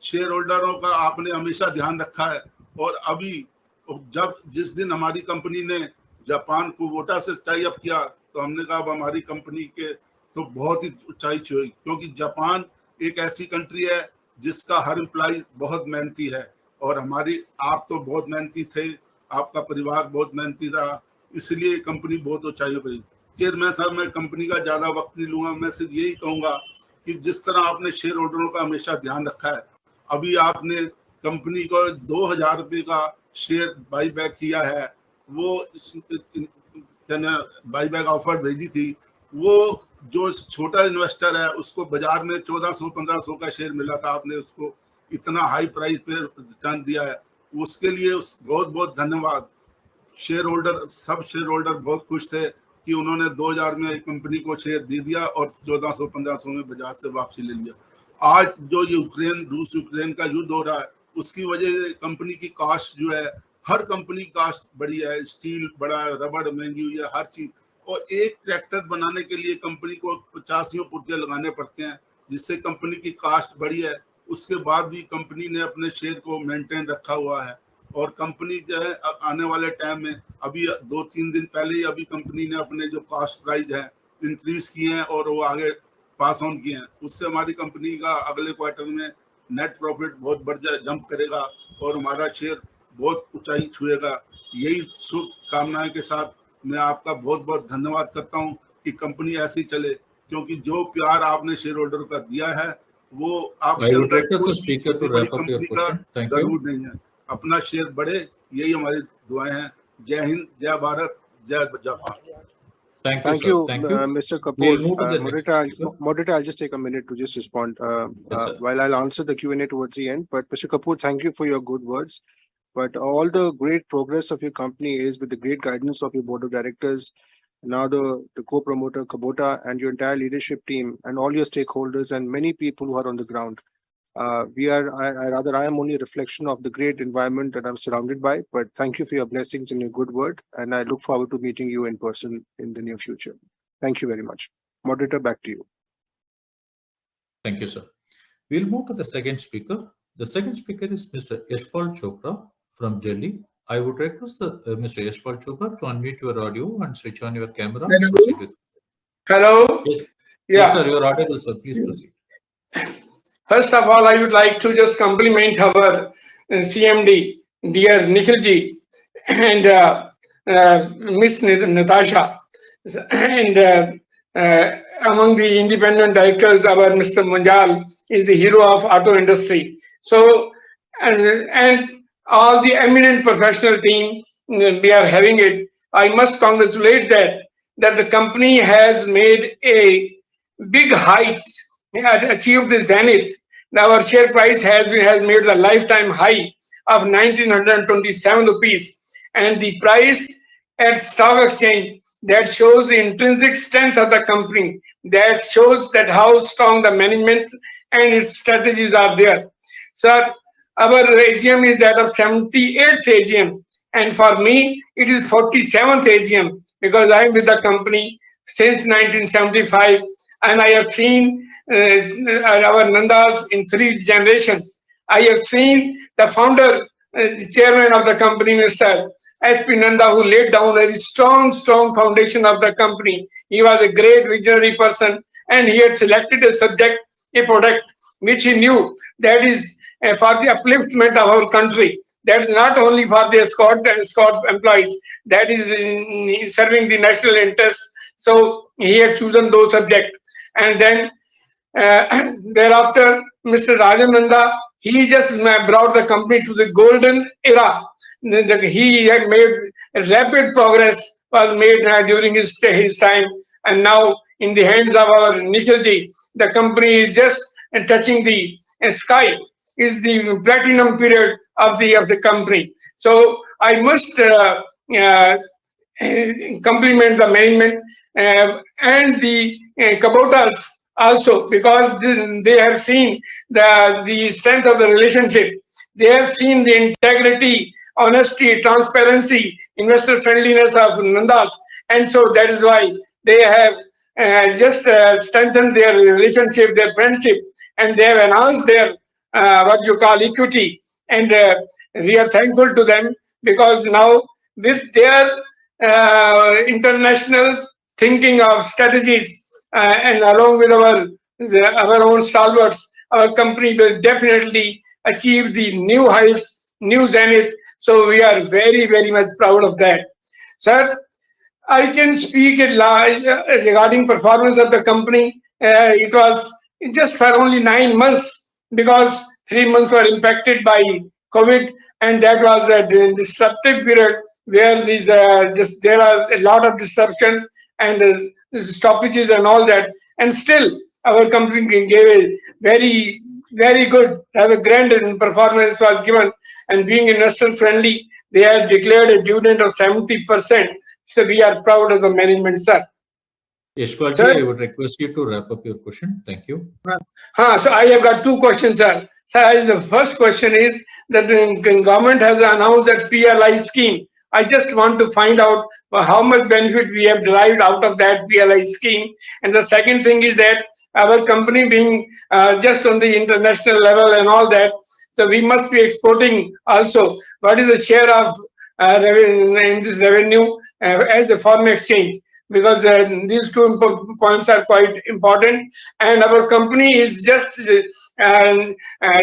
शेयर होल्डरों का आपने हमेशा ध्यान रखा है, और अभी जिस दिन हमारी कंपनी ने जापान कुबोटा से टाई अप किया, तो हमने कहा अब हमारी कंपनी के तो बहुत ही ऊंचाई छुई, क्योंकि जापान एक ऐसी कंट्री है जिसका हर एम्प्लॉय बहुत मेहनती है, और आप तो बहुत मेहनती थे, आपका परिवार बहुत मेहनती था, इसलिए कंपनी बहुत ऊंचाई पर। चेयरमैन साहब, मैं कंपनी का ज़्यादा वक्त नहीं लूंगा, मैं सिर्फ यही कहूँगा कि जिस तरह आपने शेयर होल्डरों का हमेशा ध्यान रखा है, अभी आपने कंपनी को 2000 रुपये का शेयर बाईबैक किया है, वो बाईबैक ऑफर भेजी थी, वो जो छोटा इन्वेस्टर है उसको बाजार में 1400-1500 का शेयर मिला था, आपने उसको इतना हाई प्राइस पे रिटर्न दिया है, उसके लिए बहुत बहुत धन्यवाद। सब शेयर होल्डर बहुत खुश थे कि उन्होंने 2000 में कंपनी को शेयर दे दिया और 1400-1500 में बाजार से वापसी ले लिया। आज जो रूस यूक्रेन का युद्ध हो रहा है, उसकी वजह से कंपनी की कास्ट जो है, हर कंपनी की कास्ट बढ़ी है, स्टील बढ़ा है, रबड़ महंगी हुई है, हर चीज। और एक ट्रैक्टर बनाने के लिए कंपनी को 85 पुर्जे लगाने पड़ते हैं, जिससे कंपनी की कास्ट बढ़ी है। उसके बाद भी कंपनी ने अपने शेयर को मेंटेन रखा हुआ है, और कंपनी जो है आने वाले टाइम में, अभी 2-3 दिन पहले ही अभी कंपनी ने अपने जो कास्ट प्राइस है इंक्रीज किए हैं, और वो आगे पास ऑन किए हैं। उससे हमारी कंपनी का अगले क्वार्टर में नेट प्रॉफिट बहुत बढ़ जाए, जंप करेगा, और हमारा शेयर बहुत ऊंचाई छुएगा। यही शुभ कामनाएं के साथ मैं आपका बहुत बहुत धन्यवाद करता हूं कि कंपनी ऐसी चले, क्योंकि जो प्यार आपने शेयर होल्डर का दिया है, वो आपके अंदर कंपनी का जरूर नहीं है। अपना शेयर बढ़े, यही हमारी दुआएं हैं। जय हिंद, जय भारत, जय Japan. Thank you, Mr. Kapoor. Moderator, I'll just take a minute to just respond while I'll answer the Q&A towards the end. But Mr. Kapoor, thank you for your good words. But all the great progress of your company is with the great guidance of your board of directors, now the co-promoter Kubota, and your entire leadership team, and all your stakeholders and many people who are on the ground. I am only a reflection of the great environment that I'm surrounded by, but thank you for your blessings and your good word. And I look forward to meeting you in person in the near future. Thank you very much. Moderator, back to you. Thank you, sir. We'll move to the second speaker. The second speaker is Mr. Yashpal Chopra from Delhi. I would request Mr. Yashpal Chopra to unmute your audio and switch on your camera. Hello. Yes. Yeah. Yes, sir, you're audible, sir. Please proceed. First of all, I would like to just compliment our CMD, dear Nikhilji, and Miss Natasha, and among the independent directors, our Mr. Manjal is the hero of auto industry. So, and all the eminent professional team, we are having it. I must congratulate that the company has made a big height, achieved the zenith. Our share price has made the lifetime high of 1927 rupees, and the price at stock exchange, that shows the intrinsic strength of the company, that shows that how strong the management and its strategies are there. Sir, our AGM is that of 78th AGM, and for me it is 47th AGM, because I am with the company since 1975, and I have seen our Nandas in 3 generations. I have seen the founder, the chairman of the company, Mr. S.P. Nanda, who laid down a very strong foundation of the company. He was a great visionary person, and he had selected a subject, a product, which he knew that is for the upliftment of our country. That is not only for the escort and escort employees, that is in serving the national interest. So he had chosen those subjects. And then thereafter, Mr. Rajananda, he just brought the company to the golden era. He had made rapid progress was made during his time, and now in the hands of our Nikhilji, the company is just touching the sky. Is the platinum period of the company. So I must compliment the management and the Kubotas also, because they have seen the strength of the relationship. They have seen the integrity, honesty, transparency, investor friendliness of Nandas, and so that is why they have just strengthened their relationship, their friendship, and they have enhanced their what you call equity. And we are thankful to them, because now with their international thinking of strategies and along with our own stalwarts, our company will definitely achieve the new heights, new zenith. So we are very, very much proud of that. Sir, I can speak regarding performance of the company. It was just for only 9 months, because 3 months were impacted by COVID, and that was a disruptive period where there are a lot of disruptions and stoppages and all that, and still our company gave a very, very good, rather grand performance was given, and being investor friendly, they have declared a dividend of 70%. So we are proud of the management, sir. Yashpalji, I would request you to wrap up your question. Thank you. So I have got 2 questions, sir. Sir, the first question is that the government has announced that PLI scheme. I just want to find out how much benefit we have derived out of that PLI scheme. And the second thing is that our company being just on the international level and all that, so we must be exporting also. What is the share of in this revenue as a foreign exchange? Because these 2 points are quite important, and our company is just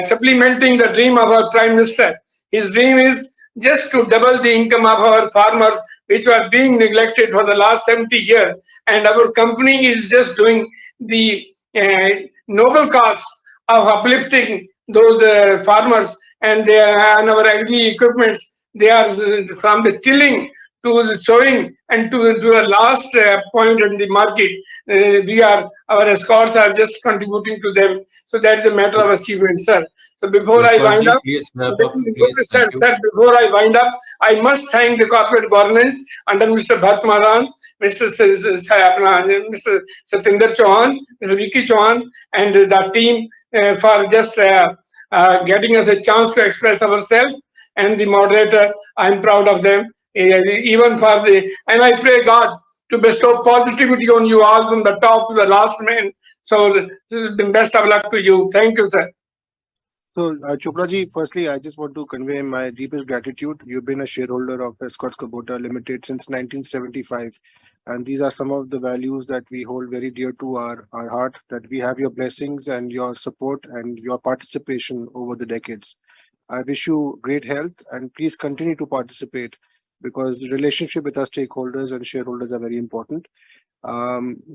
supplementing the dream of our Prime Minister. His dream is just to double the income of our farmers, which were being neglected for the last 70 years, and our company is just doing the noble cause of uplifting those farmers, and our agri equipments, they are from the tilling to the sowing and to the last point in the market. Our escorts are just contributing to them. So that is a matter of achievement, sir. So before I wind up, sir, before I wind up, I must thank the corporate governance under Mr. Bharat Maran, Mr. Satinder Chauhan, Mr. Vicky Chauhan, and the team for just getting us a chance to express ourselves, and the moderator. I am proud of them. Even for and I pray God to bestow positivity on you all from the top to the last man. So the best of luck to you. Thank you, sir. So, Chopra ji, firstly, I just want to convey my deepest gratitude. You've been a shareholder of Escorts Kubota Limited since 1975. And these are some of the values that we hold very dear to our heart, that we have your blessings and your support and your participation over the decades. I wish you great health, and please continue to participate, because the relationship with our stakeholders and shareholders are very important.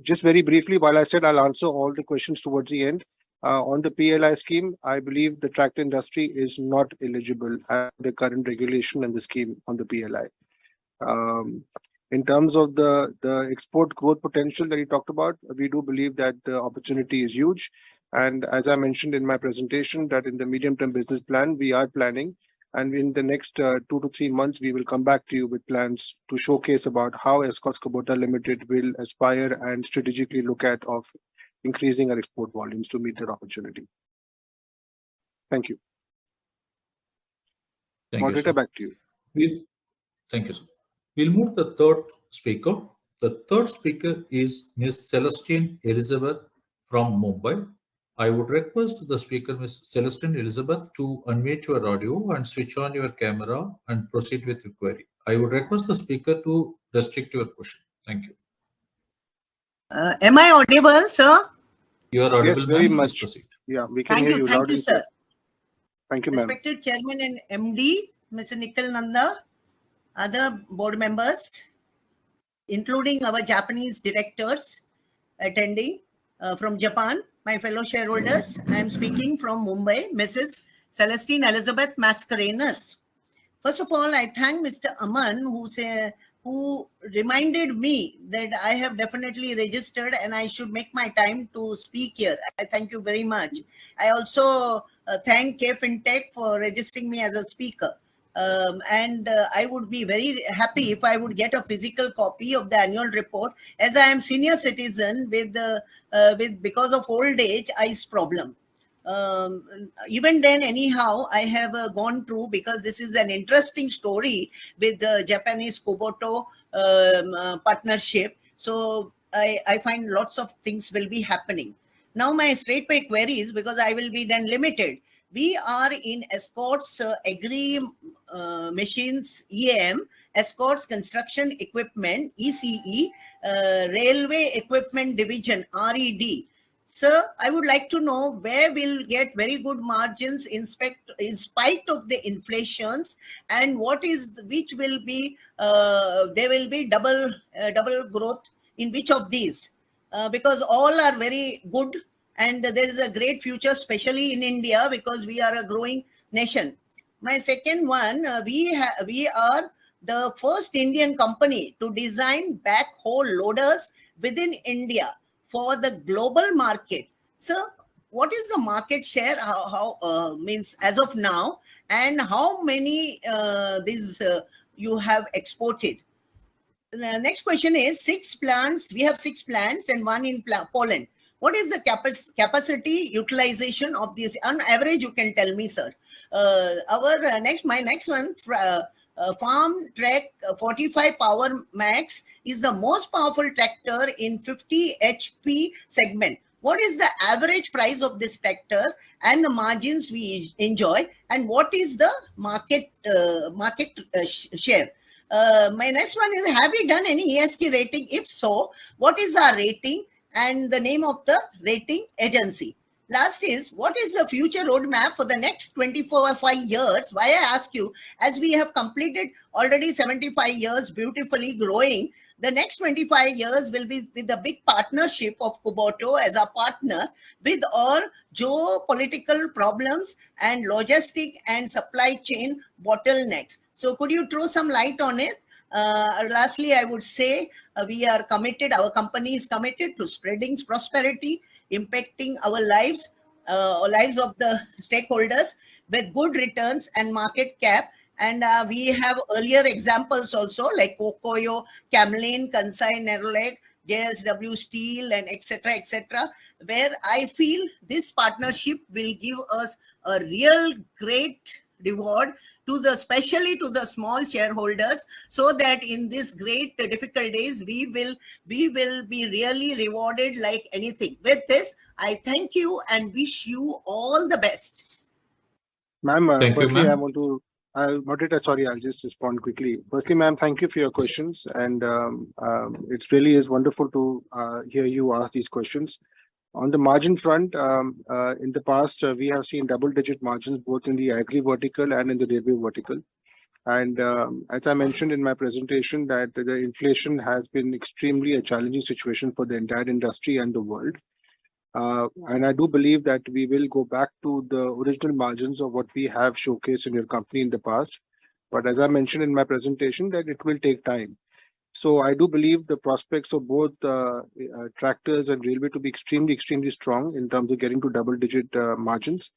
Just very briefly, while I said I'll answer all the questions towards the end, on the PLI scheme, I believe the tractor industry is not eligible at the current regulation and the scheme on the PLI. In terms of the export growth potential that you talked about, we do believe that the opportunity is huge. And as I mentioned in my presentation, that in the medium-term business plan, we are planning And in the next 2 to 3 months, we will come back to you with plans to showcase about how Escorts Kubota Limited will aspire and strategically look at of increasing our export volumes to meet that opportunity. Thank you. Thank Moderator, you, sir. back to you. Thank you, sir. We'll move to the third speaker. The third speaker is Ms. Celestine Elizabeth from Mumbai. I would request the speaker, Ms. Celestine Elizabeth, to unmute your audio and switch on your camera and proceed with your query. I would request the speaker to restrict your question. Thank you. Am I audible, sir? You are audible, Yes, very ma'am. much. Please proceed. Yeah, we can Thank hear you. you Thank loudly. you, sir. Thank you, ma'am. Respected Chairman and MD, Mr. Nikhil Nanda, other board members, including our Japanese directors attending from Japan, my fellow shareholders. I am speaking from Mumbai, Mrs. Celestine Elizabeth Mascarenhas. First of all, I thank Mr. Aman who reminded me that I have definitely registered and I should make my time to speak here. I thank you very much. I also thank K-Fintech for registering me as a speaker. I would be very happy if I would get a physical copy of the annual report, as I am senior citizen with because of old age eyes problem. Even then, anyhow, I have gone through, because this is an interesting story with the Japanese Kubota partnership. So I find lots of things will be happening. Now my straightway queries, because I will be then limited. We are in Escorts Agri Machines EM, Escorts Construction Equipment ECE, Railway Equipment Division RED. Sir, I would like to know where we'll get very good margins in spite of the inflations, and which will be there will be double growth in which of these, because all are very good and there is a great future, especially in India, because we are a growing nation. My second one, we are the first Indian company to design backhoe loaders within India for the global market. So what is the market share, how means as of now, and how many you have exported? The next question is 6 plants. We have 6 plants and 1 in Poland. What is the capacity utilization of this? On average, you can tell me, sir. My next one, Farm Track 45 Power Max is the most powerful tractor in 50 HP segment. What is the average price of this tractor and the margins we enjoy, and what is the market share? My next one is, have we done any ESG rating? If so, what is our rating and the name of the rating agency? Last is, what is the future roadmap for the next 25 years? Why I ask you, as we have completed already 75 years beautifully growing, the next 25 years will be with the big partnership of Kubota as a partner, with all geopolitical problems and logistic and supply chain bottlenecks. So could you throw some light on it? Lastly, I would say we are committed, our company is committed to spreading prosperity, impacting our lives, lives of the stakeholders with good returns and market cap. And we have earlier examples also like Cocoyo, Camlin, Kansai Nerolac, JSW Steel, and etc., where I feel this partnership will give us a real great reward to especially to the small shareholders, so that in these great difficult days we will be really rewarded like anything. With this, I thank you and wish you all the best. Ma'am, firstly, ma'am. I want to moderator, sorry, I'll just respond quickly. Firstly, ma'am, thank you for your questions, and it really is wonderful to hear you ask these questions. On the margin front, in the past, we have seen double-digit margins both in the agri vertical and in the railway vertical. And as I mentioned in my presentation, that the inflation has been extremely a challenging situation for the entire industry and the world. And I do believe that we will go back to the original margins of what we have showcased in your company in the past. But as I mentioned in my presentation, that it will take time. So I do believe the prospects of both tractors and railway to be extremely strong in terms of getting to double-digit margins.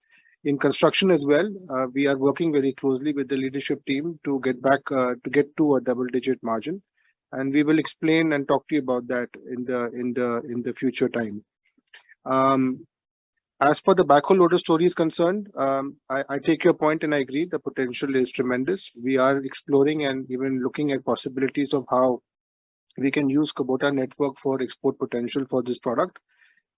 in construction as well. We are working very closely with the leadership team to get to a double-digit margin, and we will explain and talk to you about that in the future time. As for the backhoe loader story is concerned, I take your point and I agree the potential is tremendous. We are exploring and even looking at possibilities of how we can use Kubota network for export potential for this product.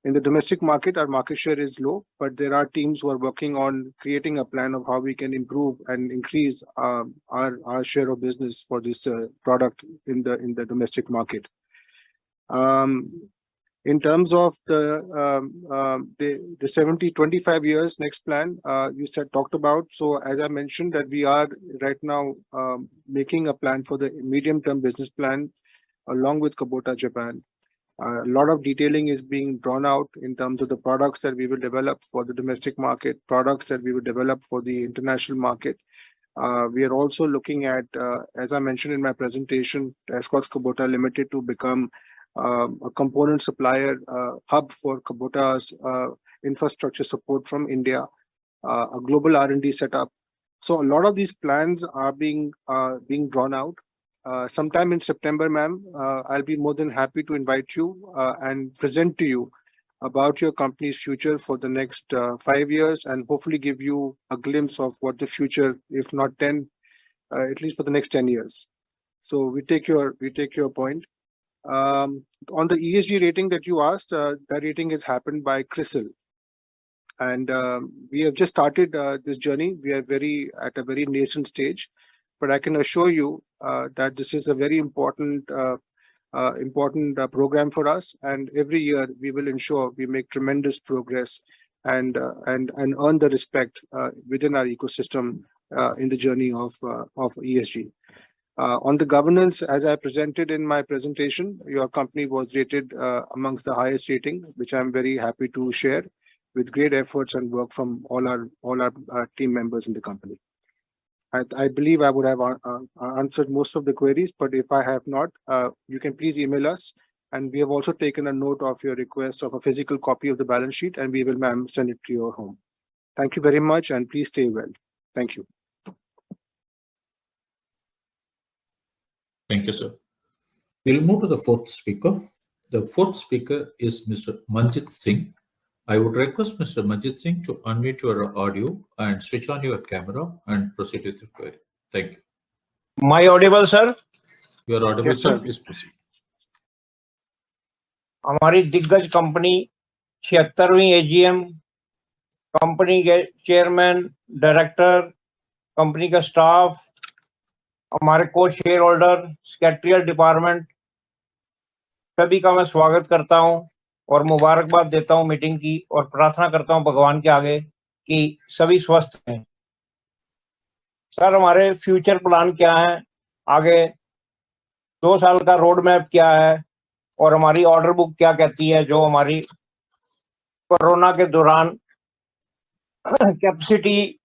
In the domestic market, our market share is low, but there are teams who are working on creating a plan of how we can improve and increase our share of business for this product in the domestic market. In terms of the 25 years next plan you talked about. So as I mentioned that we are right now making a plan for the medium-term business plan along with Kubota Japan. A lot of detailing is being drawn out in terms of the products that we will develop for the domestic market, products that we will develop for the international market. We are also looking at, as I mentioned in my presentation, Escorts Kubota Limited to become a component supplier hub for Kubota's infrastructure support from India, a global R&D setup. So a lot of these plans are being drawn out. Sometime in September, ma'am, I'll be more than happy to invite you and present to you about your company's future for the next 5 years, and hopefully give you a glimpse of what the future, if not 10, at least for the next 10 years. So we take your point. On the ESG rating that you asked, that rating has happened by CRISIL, and we have just started this journey. We are at a very nascent stage, but I can assure you that this is a very important program for us, and every year we will ensure we make tremendous progress and earn the respect within our ecosystem in the journey of ESG. On the governance, as I presented in my presentation, your company was rated amongst the highest rating, which I'm very happy to share, with great efforts and work from all our team members in the company. I believe I would have answered most of the queries, but if I have not, you can please email us. And we have also taken a note of your request of a physical copy of the balance sheet, and we will, ma'am, send it to your home. Thank you very much, and please stay well. Thank you. Thank you, sir. We'll move to the fourth speaker. The fourth speaker is Mr. Manjit Singh. I would request Mr. Manjit Singh to unmute your audio and switch on your camera and proceed with your query. Thank you. Am I audible, sir? You are audible, Yes, sir. sir. Please proceed. हमारी दिग्गज company 76वीं AGM, company के chairman, director, company का staff, हमारे को share holder, secretarial department, सभी का मैं स्वागत करता हूं और मुबारकबाद देता हूं मीटिंग की, और प्रार्थना करता हूं भगवान के आगे कि सभी स्वस्थ हैं। सर, हमारे फ्यूचर प्लान क्या है, आगे 2 साल का रोड मैप क्या है, और हमारी ऑर्डर बुक क्या कहती है, जो हमारी कोरोना के दौरान कैपेसिटी,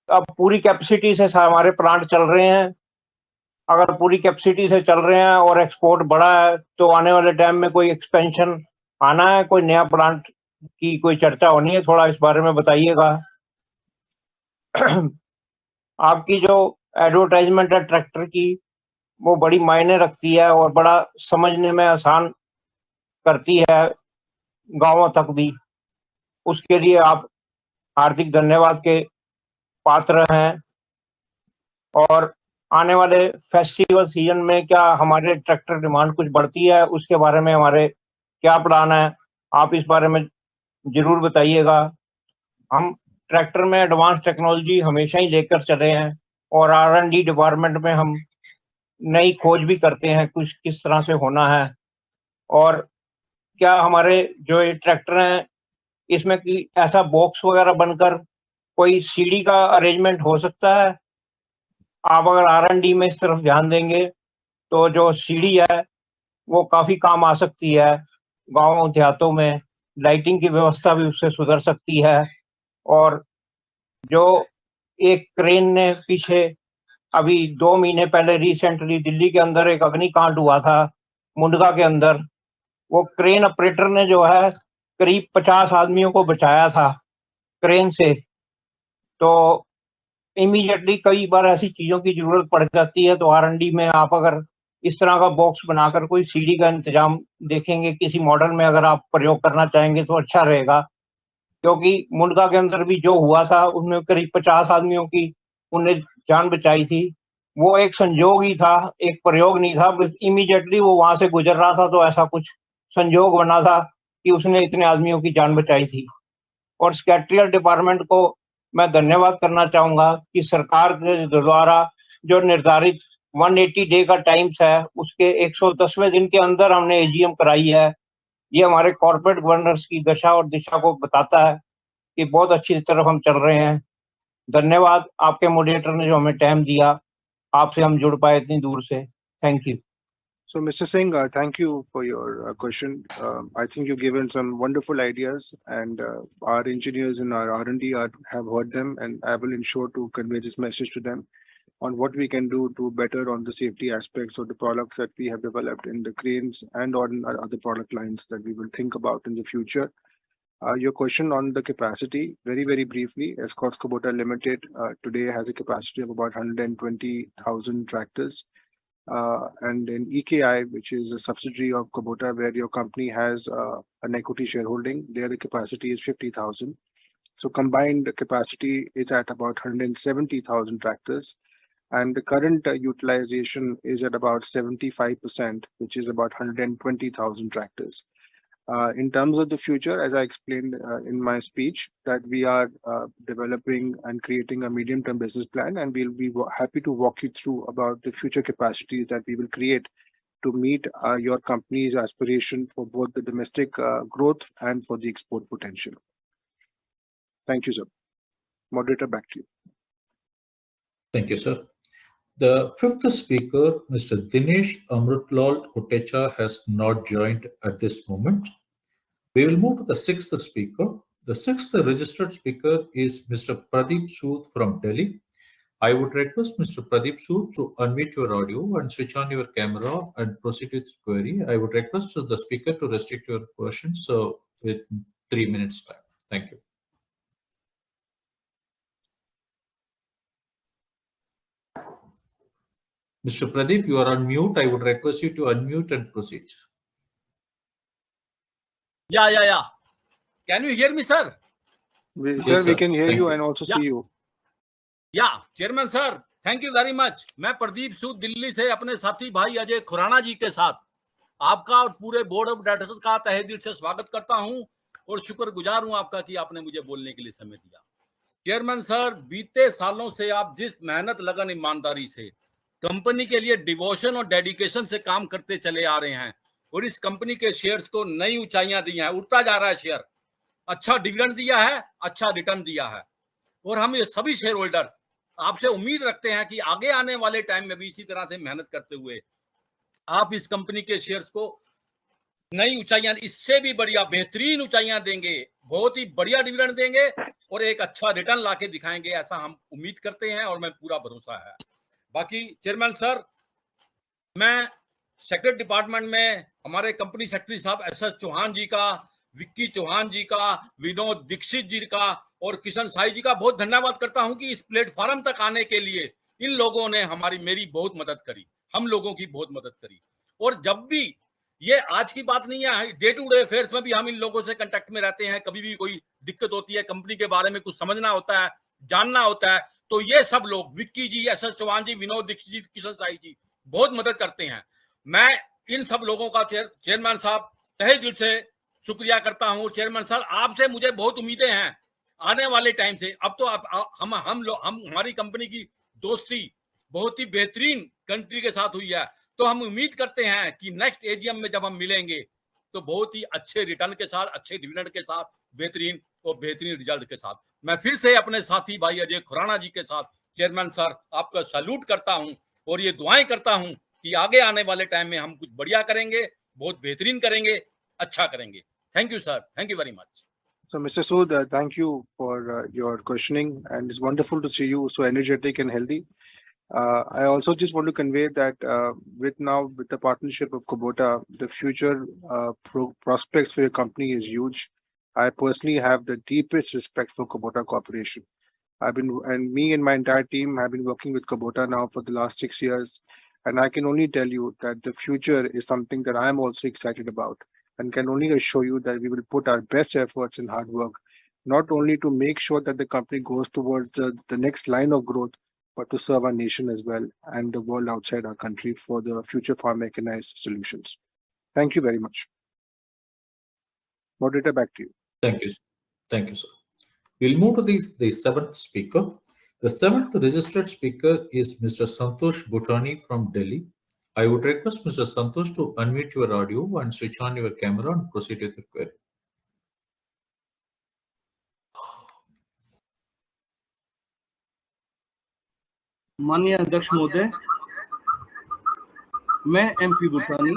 अब पूरी कैपेसिटी से हमारे प्लांट चल रहे हैं। अगर पूरी कैपेसिटी से चल रहे हैं और एक्सपोर्ट बढ़ा है, तो आने वाले टाइम में कोई एक्सपेंशन आना है, कोई नया प्लांट की कोई चर्चा होनी है, थोड़ा इस बारे में बताइएगा। आपकी जो एडवर्टाइजमेंट है ट्रैक्टर की, वो बड़ी मायने रखती है और बड़ा समझने में आसान करती है गांवों तक भी। उसके लिए आप हार्दिक धन्यवाद के पात्र हैं। और आने वाले फेस्टिवल सीजन में क्या हमारे ट्रैक्टर डिमांड कुछ बढ़ती है, उसके बारे में हमारे क्या प्लान है, आप इस बारे में जरूर बताइएगा। हम ट्रैक्टर में एडवांस टेक्नोलॉजी हमेशा ही लेकर चले हैं, और R&D डिपार्टमेंट में हम नई खोज भी करते हैं कुछ किस तरह से होना है। और क्या हमारे जो ये ट्रैक्टर हैं, इसमें की ऐसा बॉक्स वगैरह बनकर कोई सीढ़ी का अरेंजमेंट हो सकता है? आप अगर R&D में इस तरफ ध्यान देंगे तो जो सीढ़ी है वो काफी काम आ सकती है। गांवों देहातों में लाइटिंग की व्यवस्था भी उससे सुधर सकती है। और जो एक क्रेन ने पीछे अभी 2 महीने पहले रिसेंटली दिल्ली के अंदर एक अग्निकांड हुआ था मुंडका के अंदर, वो क्रेन ऑपरेटर ने जो है करीब 50 आदमियों को बचाया था। क्रेन से, तो इमीडिएटली कई बार ऐसी चीजों की जरूरत पड़ जाती है, तो R&D में आप अगर इस तरह का बॉक्स बनाकर कोई सीढ़ी का इंतजाम देखेंगे किसी मॉडल में, अगर आप प्रयोग करना चाहेंगे तो अच्छा रहेगा। क्योंकि मुंडका के अंदर भी जो हुआ था उसमें करीब 50 आदमियों की उन्हें जान बचाई थी। वो एक संजोग ही था, एक प्रयोग नहीं था। इमीडिएटली वो वहां से गुजर रहा था तो ऐसा कुछ संजोग बना था कि उसने इतने आदमियों की जान बचाई थी। और सेक्रेटरियल डिपार्टमेंट को मैं धन्यवाद करना चाहूंगा कि सरकार के द्वारा जो निर्धारित 180 डे का टाइम्स है, उसके 110वें दिन के अंदर हमने AGM कराई है। ये हमारे कॉर्पोरेट गवर्नेंस की दशा और दिशा को बताता है कि बहुत अच्छी तरफ हम चल रहे हैं। धन्यवाद आपके मॉडरेटर ने जो हमें टाइम दिया, आपसे हम जुड़ पाए इतनी दूर से। Thank you. So, Mr. Singh, thank you for your question. I think you've given some wonderful ideas, and our engineers in our R&D have heard them, and I will ensure to convey this message to them on what we can do to better on the safety aspects of the products that we have developed in the cranes and on other product lines that we will think about in the future. Your question on the capacity, very briefly, Escorts Kubota Limited today has a capacity of about 120,000 tractors. And in EKI, which is a subsidiary of Kubota, where your company has an equity shareholding, there the capacity is 50,000. So combined capacity is at about 170,000 tractors. And the current utilization is at about 75%, which is about 120,000 tractors. In terms of the future, as I explained in my speech, that we are developing and creating a medium-term business plan, and we'll be happy to walk you through about the future capacities that we will create to meet your company's aspiration for both the domestic growth and for the export potential. Thank you, sir. Moderator, back to you. Thank you, sir. The fifth speaker, Mr. Dinesh Amrutlal Kotecha, has not joined at this moment. We will move to the sixth speaker. The sixth registered speaker is Mr. Pradeep Sood from Delhi. I would request Mr. Pradeep Sood to unmute your audio and switch on your camera and proceed with query. I would request the speaker to restrict your questions with 3 minutes time. Thank you. Mr. Pradeep, you are on mute. I would request you to unmute and proceed. Yeah. Can you hear me, sir? Sir, we can hear you and also see you. Yeah, Chairman sir, thank you very much. मैं प्रदीप सूद दिल्ली से अपने साथी भाई अजय खुराना जी के साथ आपका और पूरे बोर्ड ऑफ डायरेक्टर्स का तहे दिल से स्वागत करता हूं और शुक्रगुजार हूं आपका कि आपने मुझे बोलने के लिए समय दिया। चेयरमैन सर, बीते सालों से आप जिस मेहनत, लगन, ईमानदारी से कंपनी के लिए डिवोशन और डेडिकेशन से काम करते चले आ रहे हैं और इस कंपनी के शेयर्स को नई ऊंचाइयां दी हैं, उठता जा रहा है शेयर, अच्छा डिविडेंड दिया है, अच्छा रिटर्न दिया है, और हम ये सभी शेयर होल्डर्स आपसे उम्मीद रखते हैं कि आगे आने वाले टाइम में भी इसी तरह से मेहनत करते हुए आप इस कंपनी के शेयर्स को नई ऊंचाइयां, इससे भी बढ़िया बेहतरीन ऊंचाइयां देंगे, बहुत ही बढ़िया डिविडेंड देंगे और एक अच्छा रिटर्न लाके दिखाएंगे, ऐसा हम उम्मीद करते हैं और मैं पूरा भरोसा है। बाकी चेयरमैन सर, मैं सेक्रेटरी डिपार्टमेंट में हमारे कंपनी सेक्रेटरी साहब SS चौहान जी का, विक्की चौहान जी का, विनोद दीक्षित जी का और किशन साई जी का बहुत धन्यवाद करता हूं कि इस प्लेटफॉर्म तक आने के लिए इन लोगों ने मेरी बहुत मदद करी, हम लोगों की बहुत मदद करी। और जब भी, ये आज की बात नहीं है, डे टू डे अफेयर्स में भी हम इन लोगों से कांटेक्ट में रहते हैं, कभी भी कोई दिक्कत होती है, कंपनी के बारे में कुछ समझना होता है, जानना होता है, तो ये सब लोग, विक्की जी, SS चौहान जी, विनोद दीक्षित जी, किशन साई जी बहुत मदद करते हैं। मैं इन सब लोगों का चेयरमैन साहब तहे दिल से शुक्रिया करता हूं। चेयरमैन साहब, आपसे मुझे बहुत उम्मीदें हैं आने वाले टाइम से। अब तो हम हमारी कंपनी की दोस्ती बहुत ही बेहतरीन कंट्री के साथ हुई है, तो हम उम्मीद करते हैं कि नेक्स्ट AGM में जब हम मिलेंगे तो बहुत ही अच्छे रिटर्न के साथ, अच्छे डिविडेंड के साथ, बेहतरीन रिजल्ट के साथ। मैं फिर से अपने साथी भाई अजय खुराना जी के साथ चेयरमैन सर आपका सैल्यूट करता हूं और ये दुआएं करता हूं कि आगे आने वाले टाइम में हम कुछ बढ़िया करेंगे, बहुत बेहतरीन करेंगे, अच्छा करेंगे। Thank you sir, thank you very much. So, Mr. Sood, thank you for your questioning, and it's wonderful to see you so energetic and healthy. I also just want to convey that with the partnership of Kubota, the future prospects for your company is huge. I personally have the deepest respect for Kubota Corporation. Me and my entire team have been working with Kubota now for the last 6 years. And I can only tell you that the future is something that I'm also excited about, and can only assure you that we will put our best efforts and hard work, not only to make sure that the company goes towards the next line of growth, but to serve our nation as well and the world outside our country for the future farm mechanized solutions. Thank you very much. Moderator, back to you. Thank you. Thank you, sir. We'll move to the seventh speaker. The seventh registered speaker is Mr. Santosh Bhutani from Delhi. I would request Mr. Santosh to unmute your audio and switch on your camera and proceed with your query. माननीय अध्यक्ष महोदय, मैं MP Bhutani,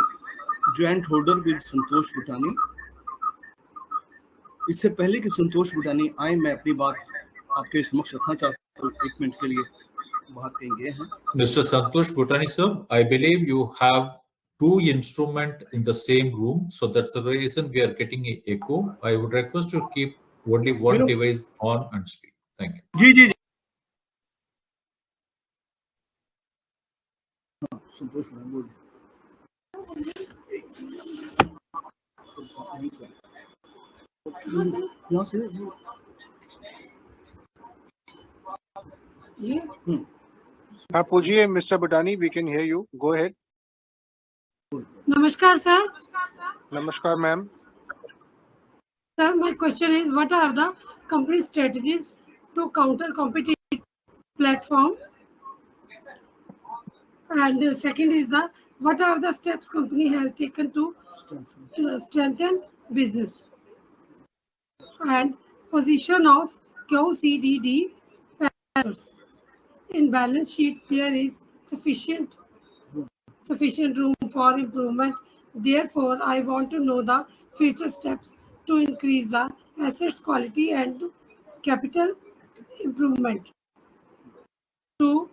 joint holder with संतोष भूटानी। इससे पहले कि संतोष भूटानी आए, मैं अपनी बात आपके समक्ष रखना चाहता हूँ। 1 मिनट के लिए बाहर कहीं गए हैं। Mr. Santosh Bhutani, sir, I believe you have 2 instruments in the same room, so that's the reason we are getting an echo. I would request you to keep only one device on and speak. Thank you. जी जी जी। संतोष बोल। यहाँ से Pujiye, Mr. Bhutani, we can hear you. Go ahead. Namaskar, sir. Namaskar, ma'am. Sir, my question is, what are the company strategies to counter competitive platform? And the second is what are the steps company has taken to strengthen business? And position of QCDD factors. In balance sheet, there is sufficient room for improvement. Therefore, I want to know the future steps to increase the assets quality and capital improvement to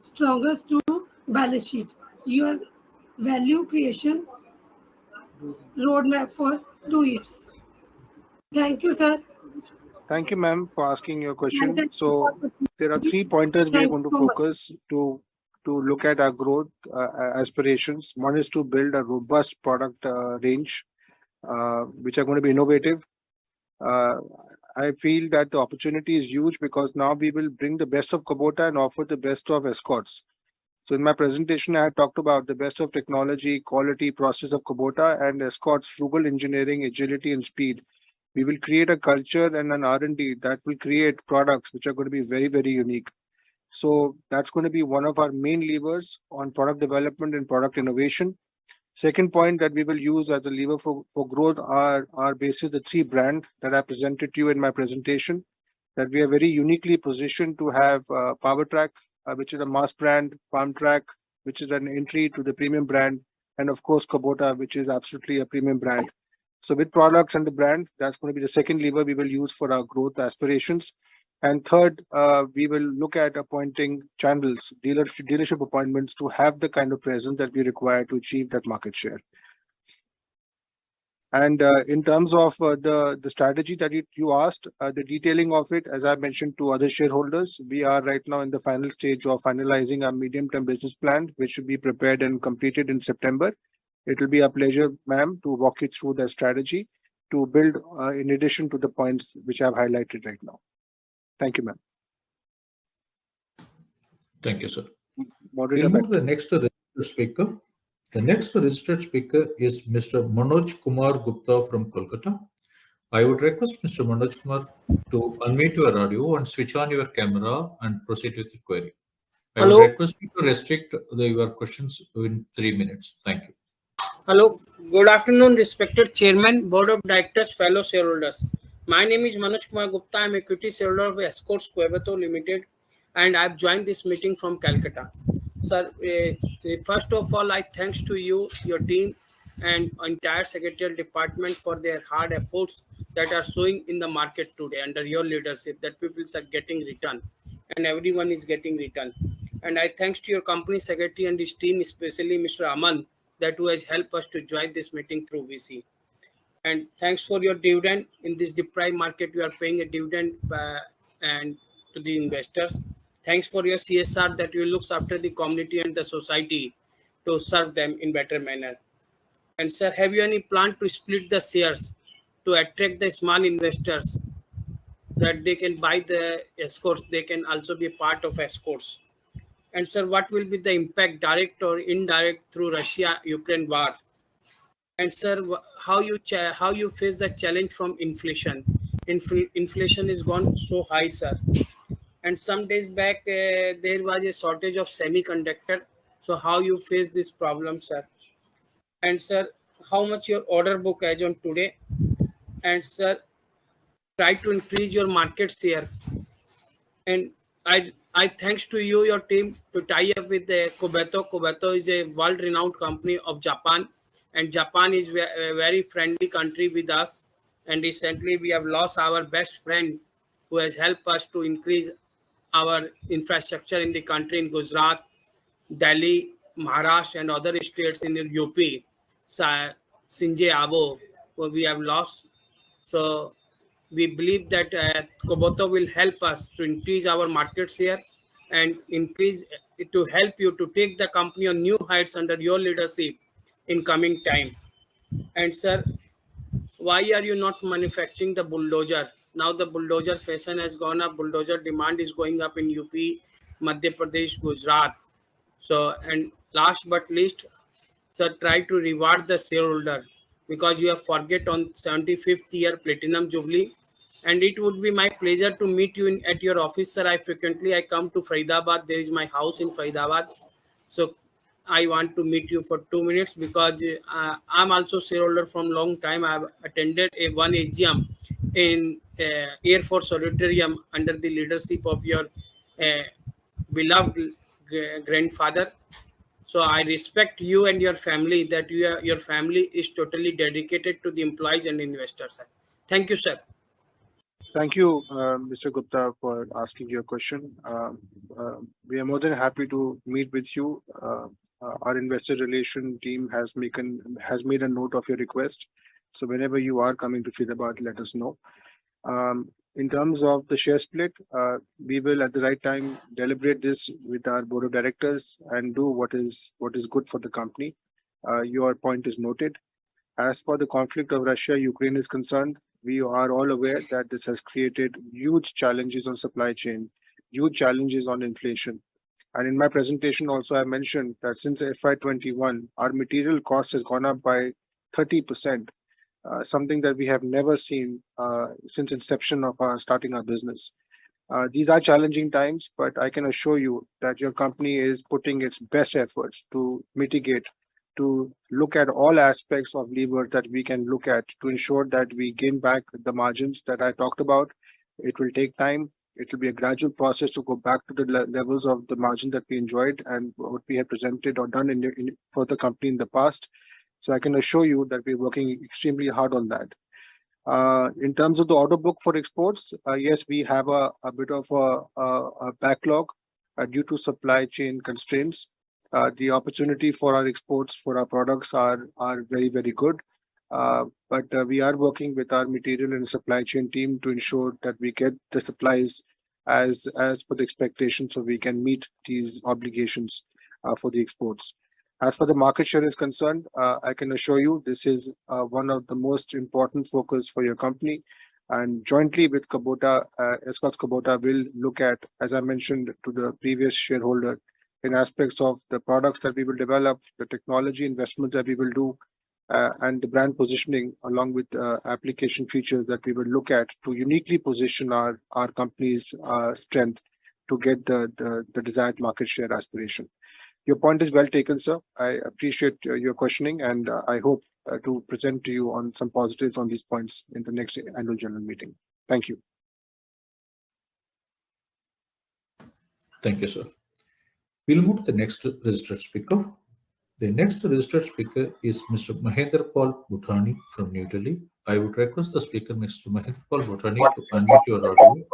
strongest to balance sheet. Your value creation roadmap for 2 years. Thank you, sir. Thank you, ma'am, for asking your question. So there are 3 pointers we are going to focus to look at our growth aspirations. One is to build a robust product range, which are going to be innovative. I feel that the opportunity is huge because now we will bring the best of Kubota and offer the best of Escorts. So in my presentation, I had talked about the best of technology, quality, process of Kubota and Escorts, frugal engineering, agility, and speed. We will create a culture and an R&D that will create products which are going to be very, very unique. So that's going to be one of our main levers on product development and product innovation. Second point that we will use as a lever for growth are basis the 3 brands that I presented to you in my presentation, that we are very uniquely positioned to have PowerTrack, which is a mass brand, FarmTrack, which is an entry to the premium brand, and of course Kubota, which is absolutely a premium brand. So with products and the brand, that's going to be the second lever we will use for our growth aspirations. And third, we will look at appointing channels, dealership appointments to have the kind of presence that we require to achieve that market share. And in terms of the strategy that you asked, the detailing of it, as I mentioned to other shareholders, we are right now in the final stage of finalizing our medium-term business plan, which should be prepared and completed in September. It will be a pleasure, ma'am, to walk you through the strategy to build in addition to the points which I've highlighted right now. Thank you, ma'am. Thank you, sir. Moderator, we'll move to the next registered speaker. The next registered speaker is Mr. Manoj Kumar Gupta from Kolkata. I would request Mr. Manoj Kumar to unmute your audio and switch on your camera and proceed with the query. I would request you to restrict your questions within 3 minutes. Thank you. Hello, good afternoon, respected Chairman, Board of Directors, fellow shareholders. My name is Manoj Kumar Gupta. I am equity shareholder of Escorts Kubota Limited, and I have joined this meeting from Calcutta. Sir, first of all, I thanks to you, your team, and entire secretarial department for their hard efforts that are showing in the market today under your leadership, that people are getting return and everyone is getting return. And I thanks to your company secretary and his team, especially Mr. Aman, that who has helped us to join this meeting through VC. And thanks for your dividend. In this deprived market, you are paying a dividend and to the investors. Thanks for your CSR that you looks after the community and the society to serve them in better manner. And sir, have you any plan to split the shares to attract the small investors that they can buy the Escorts, they can also be part of Escorts? And sir, what will be the impact, direct or indirect, through Russia-Ukraine war? And sir, how you face the challenge from inflation? Inflation is gone so high, sir. And some days back, there was a shortage of semiconductor. So how you face this problem, sir? And sir, how much your order book as on today? And sir, try to increase your market share. And I thanks to you, your team, to tie up with the Kubota. Kubota is a world-renowned company of Japan, and Japan is a very friendly country with us. And recently, we have lost our best friend, who has helped us to increase our infrastructure in the country in Gujarat, Delhi, Maharashtra, and other states in the UP. Sinjay Abo, who we have lost. So we believe that Kubota will help us to increase our market share and increase to help you to take the company on new heights under your leadership in coming time. And sir, why are you not manufacturing the bulldozer? Now the bulldozer fashion has gone up. Bulldozer demand is going up in UP, Madhya Pradesh, Gujarat. So, and last but least, sir, try to reward the shareholder, because you have forget on 75th year Platinum Jubilee. And it would be my pleasure to meet you at your office, sir. I come to Faridabad. There is my house in Faridabad. So I want to meet you for 2 minutes, because I'm also shareholder from long time. I have attended one AGM in Air Force Auditorium under the leadership of your beloved grandfather. So I respect you and your family, that your family is totally dedicated to the employees and investors, sir. Thank you, sir. Thank you, Mr. Gupta, for asking your question. We are more than happy to meet with you. Our investor relation team has made a note of your request. So whenever you are coming to Faridabad, let us know. In terms of the share split, we will at the right time deliberate this with our board of directors and do what is good for the company. Your point is noted. As for the conflict of Russia-Ukraine is concerned, we are all aware that this has created huge challenges on supply chain, huge challenges on inflation. And in my presentation also, I mentioned that since FY21, our material cost has gone up by 30%, something that we have never seen since inception of starting our business. These are challenging times, but I can assure you that your company is putting its best efforts to mitigate, to look at all aspects of levers that we can look at to ensure that we gain back the margins that I talked about. It will take time. It will be a gradual process to go back to the levels of the margin that we enjoyed and what we have presented or done for the company in the past. So I can assure you that we're working extremely hard on that. In terms of the order book for exports, yes, we have a bit of a backlog due to supply chain constraints. The opportunity for our exports for our products are very, very good. But we are working with our material and supply chain team to ensure that we get the supplies as per the expectations, so we can meet these obligations for the exports. As far the market share is concerned, I can assure you this is one of the most important focus for your company. And jointly with Kubota, Escorts Kubota will look at, as I mentioned to the previous shareholder, in aspects of the products that we will develop, the technology investment that we will do, and the brand positioning, along with application features that we will look at to uniquely position our company's strength to get the desired market share aspiration. Your point is well taken, sir. I appreciate your questioning, and I hope to present to you on some positives on these points in the next annual general meeting. Thank you. Thank you, sir. We'll move to the next registered speaker. The next registered speaker is Mr. Mahendra Paul Bhutani from New Delhi. I would request the speaker, Mr. Mahendra Paul Bhutani, to unmute your audio.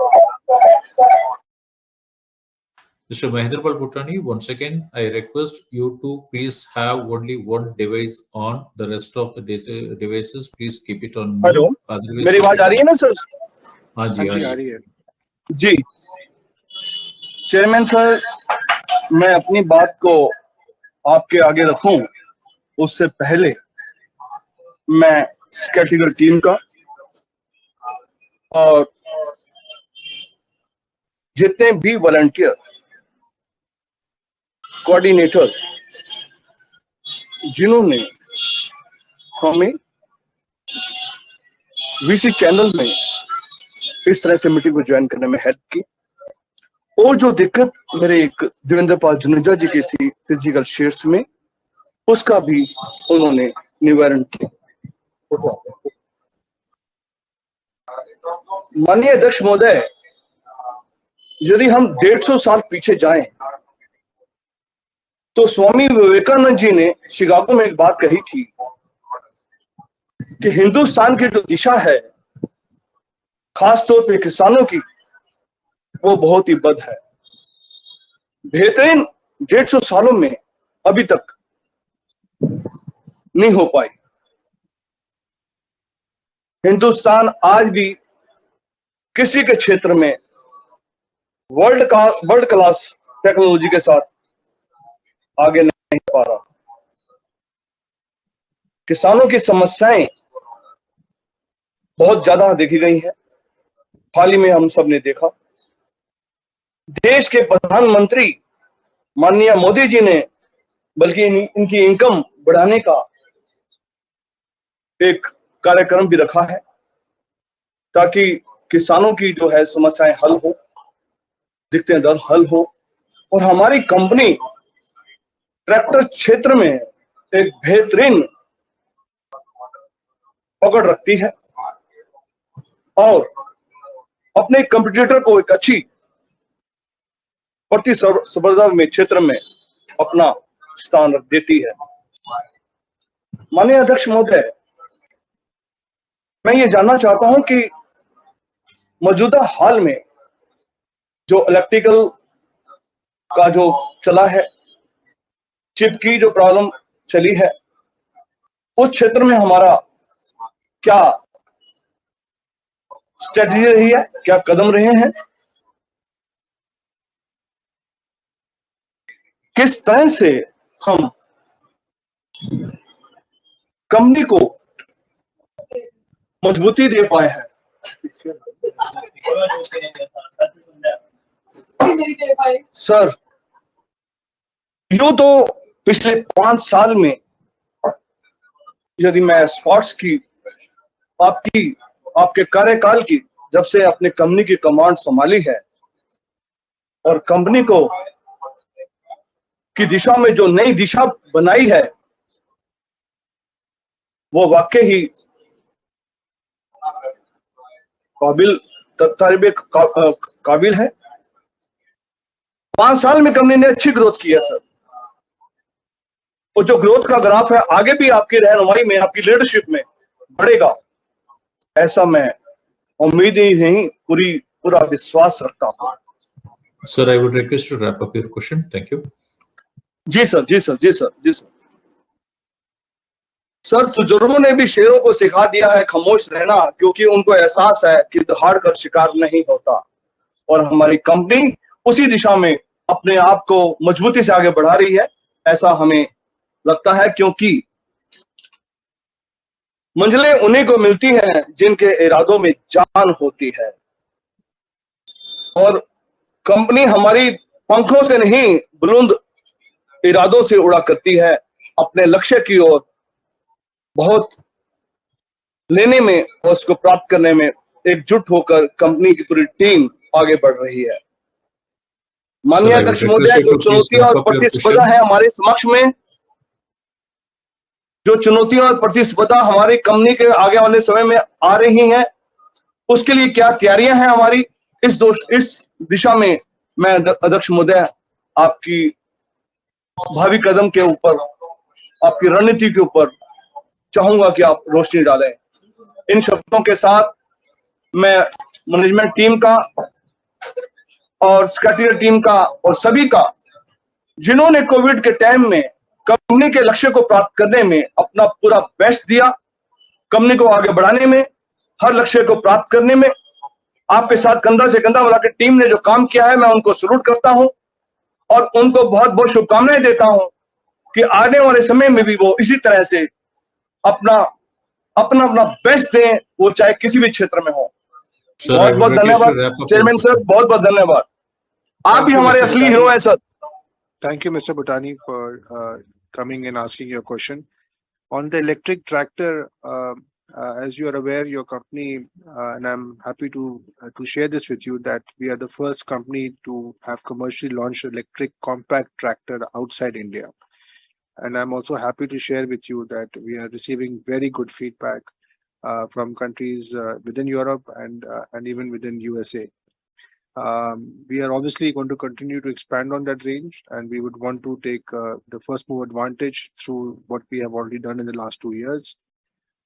Mr. Mahendrapal Bhutani, once again, I request you to please have only one device on. The rest of the devices, please keep it on mute. Hello, Otherwise, मेरी आवाज आ रही है ना sir? हाँ जी, हाँ जी, आ रही है। जी, chairman sir, मैं अपनी बात को आपके आगे रखूं उससे पहले मैं कैटेगरी टीम का और जितने भी वॉलंटियर, कोऑर्डिनेटर जिन्होंने हमें वीसी चैनल में इस तरह से मीटिंग को ज्वाइन करने में हेल्प की, और जो दिक्कत मेरे एक देवेंद्र पाल जुनेजा जी की थी फिजिकल शेयर्स में, उसका भी उन्होंने निवारण किया। माननीय अध्यक्ष महोदय, यदि हम 150 साल पीछे जाएं तो स्वामी विवेकानंद जी ने शिकागो में एक बात कही थी कि हिंदुस्तान की जो दिशा है, खास तौर पे किसानों की, वो बहुत ही बद है। बेहतरीन 150 सालों में अभी तक नहीं हो पाई। हिंदुस्तान आज भी किसी के क्षेत्र में वर्ल्ड क्लास टेक्नोलॉजी के साथ आगे नहीं पा रहा। किसानों की समस्याएं बहुत ज्यादा देखी गई है। हाल ही में हम सब ने देखा, देश के प्रधानमंत्री माननीय मोदी जी ने बल्कि इनकी इनकम बढ़ाने का एक कार्यक्रम भी रखा है ताकि किसानों की जो है समस्याएं हल हो, दिक्कतें दर हल हो, और हमारी कंपनी ट्रैक्टर क्षेत्र में एक बेहतरीन पकड़ रखती है और अपने कंपटीटर को एक अच्छी प्रतिस्पर्धा में क्षेत्र में अपना स्थान रख देती है। माननीय अध्यक्ष महोदय, मैं ये जानना चाहता हूं कि मौजूदा हाल में जो इलेक्ट्रिकल का जो चला है, चिप की जो प्रॉब्लम चली है, उस क्षेत्र में हमारा क्या स्ट्रेटजी रही है, क्या कदम रहे हैं, किस तरह से हम कंपनी को मजबूती दे पाए हैं। सर, यूं तो पिछले 5 साल में यदि मैं एस्कॉर्ट्स की आपके कार्यकाल की, जब से अपने कंपनी की कमांड संभाली है और कंपनी को की दिशा में जो नई दिशा बनाई है, वो वाकई ही काबिल है। 5 साल में कंपनी ने अच्छी ग्रोथ की है सर, और जो ग्रोथ का ग्राफ है आगे भी आपकी रहनुमाई में, आपकी लीडरशिप में बढ़ेगा, ऐसा मैं उम्मीद ही नहीं पूरा विश्वास रखता हूं। Sir, I would request to wrap up your question. Thank you. जी सर, जी सर, जी सर, जी सर। सर, तुजुर्गों ने भी शेरों को सिखा दिया है खामोश रहना, क्योंकि उनको एहसास है कि दहाड़ कर शिकार नहीं होता, और हमारी कंपनी उसी दिशा में अपने आप को मजबूती से आगे बढ़ा रही है, ऐसा हमें लगता है, क्योंकि मंजिलें उन्हीं को मिलती हैं जिनके इरादों में जान होती है, और कंपनी हमारी पंखों से नहीं बुलंद इरादों से उड़ा करती है। अपने लक्ष्य की ओर बहुत लेने में और उसको प्राप्त करने में एकजुट होकर कंपनी की पूरी टीम आगे बढ़ रही है। माननीय अध्यक्ष महोदय, जो चुनौतियां और प्रतिस्पर्धा है हमारे समक्ष में, जो चुनौतियां और प्रतिस्पर्धा हमारी कंपनी के आगे वाले समय में आ रही हैं, उसके लिए क्या तैयारियां हैं हमारी, इस दिशा में मैं अध्यक्ष महोदय आपकी भावी कदम के ऊपर, आपकी रणनीति के ऊपर चाहूंगा कि आप रोशनी डालें। इन शब्दों के साथ मैं मैनेजमेंट टीम का और सेक्रेटरी टीम का और सभी का, जिन्होंने कोविड के टाइम में कंपनी के लक्ष्य को प्राप्त करने में अपना पूरा बेस्ट दिया, कंपनी को आगे बढ़ाने में, हर लक्ष्य को प्राप्त करने में आपके साथ कंधा से कंधा मिला के टीम ने जो काम किया है, मैं उनको सल्यूट करता हूं और उनको बहुत बहुत शुभकामनाएं देता हूं कि आने वाले समय में भी वो इसी तरह से अपना अपना अपना बेस्ट दें, वो चाहे किसी भी क्षेत्र में हो। बहुत बहुत धन्यवाद चेयरमैन सर, बहुत बहुत धन्यवाद। आप ही हमारे असली हीरो हैं sir. Thank you, Mr. Bhutani, for coming and asking your question. On the electric tractor, as you are aware, your company, and I'm happy to share this with you, that we are the first company to have commercially launched electric compact tractor outside India. And I'm also happy to share with you that we are receiving very good feedback from countries within Europe and even within USA. We are obviously going to continue to expand on that range, and we would want to take the first move advantage through what we have already done in the last 2 years.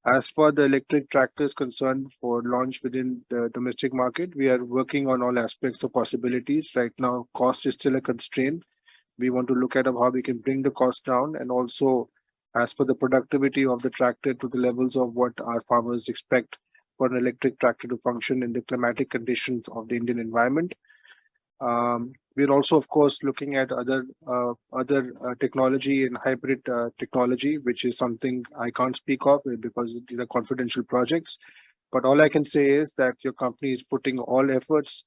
As for the electric tractors concerned for launch within the domestic market, we are working on all aspects of possibilities. Right now, cost is still a constraint. We want to look at how we can bring the cost down, and also as per the productivity of the tractor to the levels of what our farmers expect for an electric tractor to function in the climatic conditions of the Indian environment. We're also, of course, looking at other technology and hybrid technology, which is something I can't speak of because these are confidential projects. But all I can say is that your company is putting all efforts,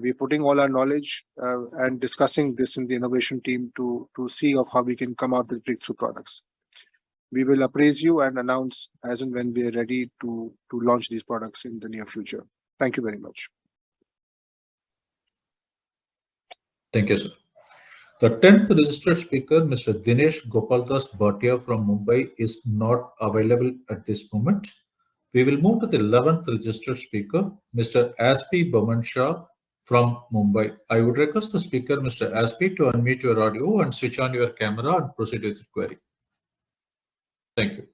we're putting all our knowledge and discussing this in the innovation team to see of how we can come out with breakthrough products. We will appraise you and announce as and when we are ready to launch these products in the near future. Thank you very much. Thank you, sir. The 10th registered speaker, Mr. Dinesh Gopaldas Bhatia from Mumbai, is not available at this moment. We will move to the 11th registered speaker, Mr. Aspi Baman Shah from Mumbai. I would request the speaker, Mr. Aspi, to unmute your audio and switch on your camera and proceed with the query. Thank you.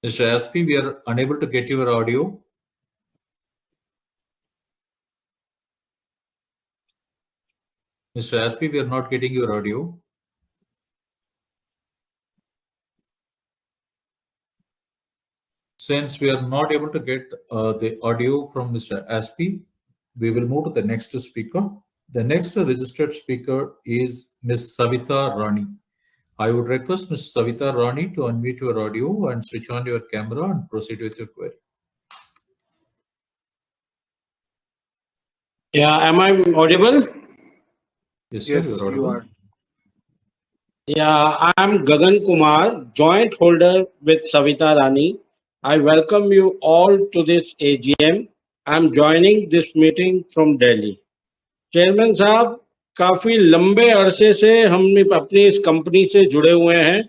Mr. Aspi, we are unable to get your audio. Mr. Aspi, we are not getting your audio. Since we are not able to get the audio from Mr. Aspi, we will move to the next speaker. The next registered speaker is Ms. Savita Rani. I would request Ms. Savita Rani to unmute your audio and switch on your camera and proceed with your query. Yeah, am I audible? Yes, sir, Yes, you are audible. Yeah, I am Gagan Kumar, joint holder with Savita Rani. I welcome you all to this AGM. I am joining this meeting from Delhi. Chairman साहब, काफी लंबे अरसे से हम अपनी इस company से जुड़े हुए हैं।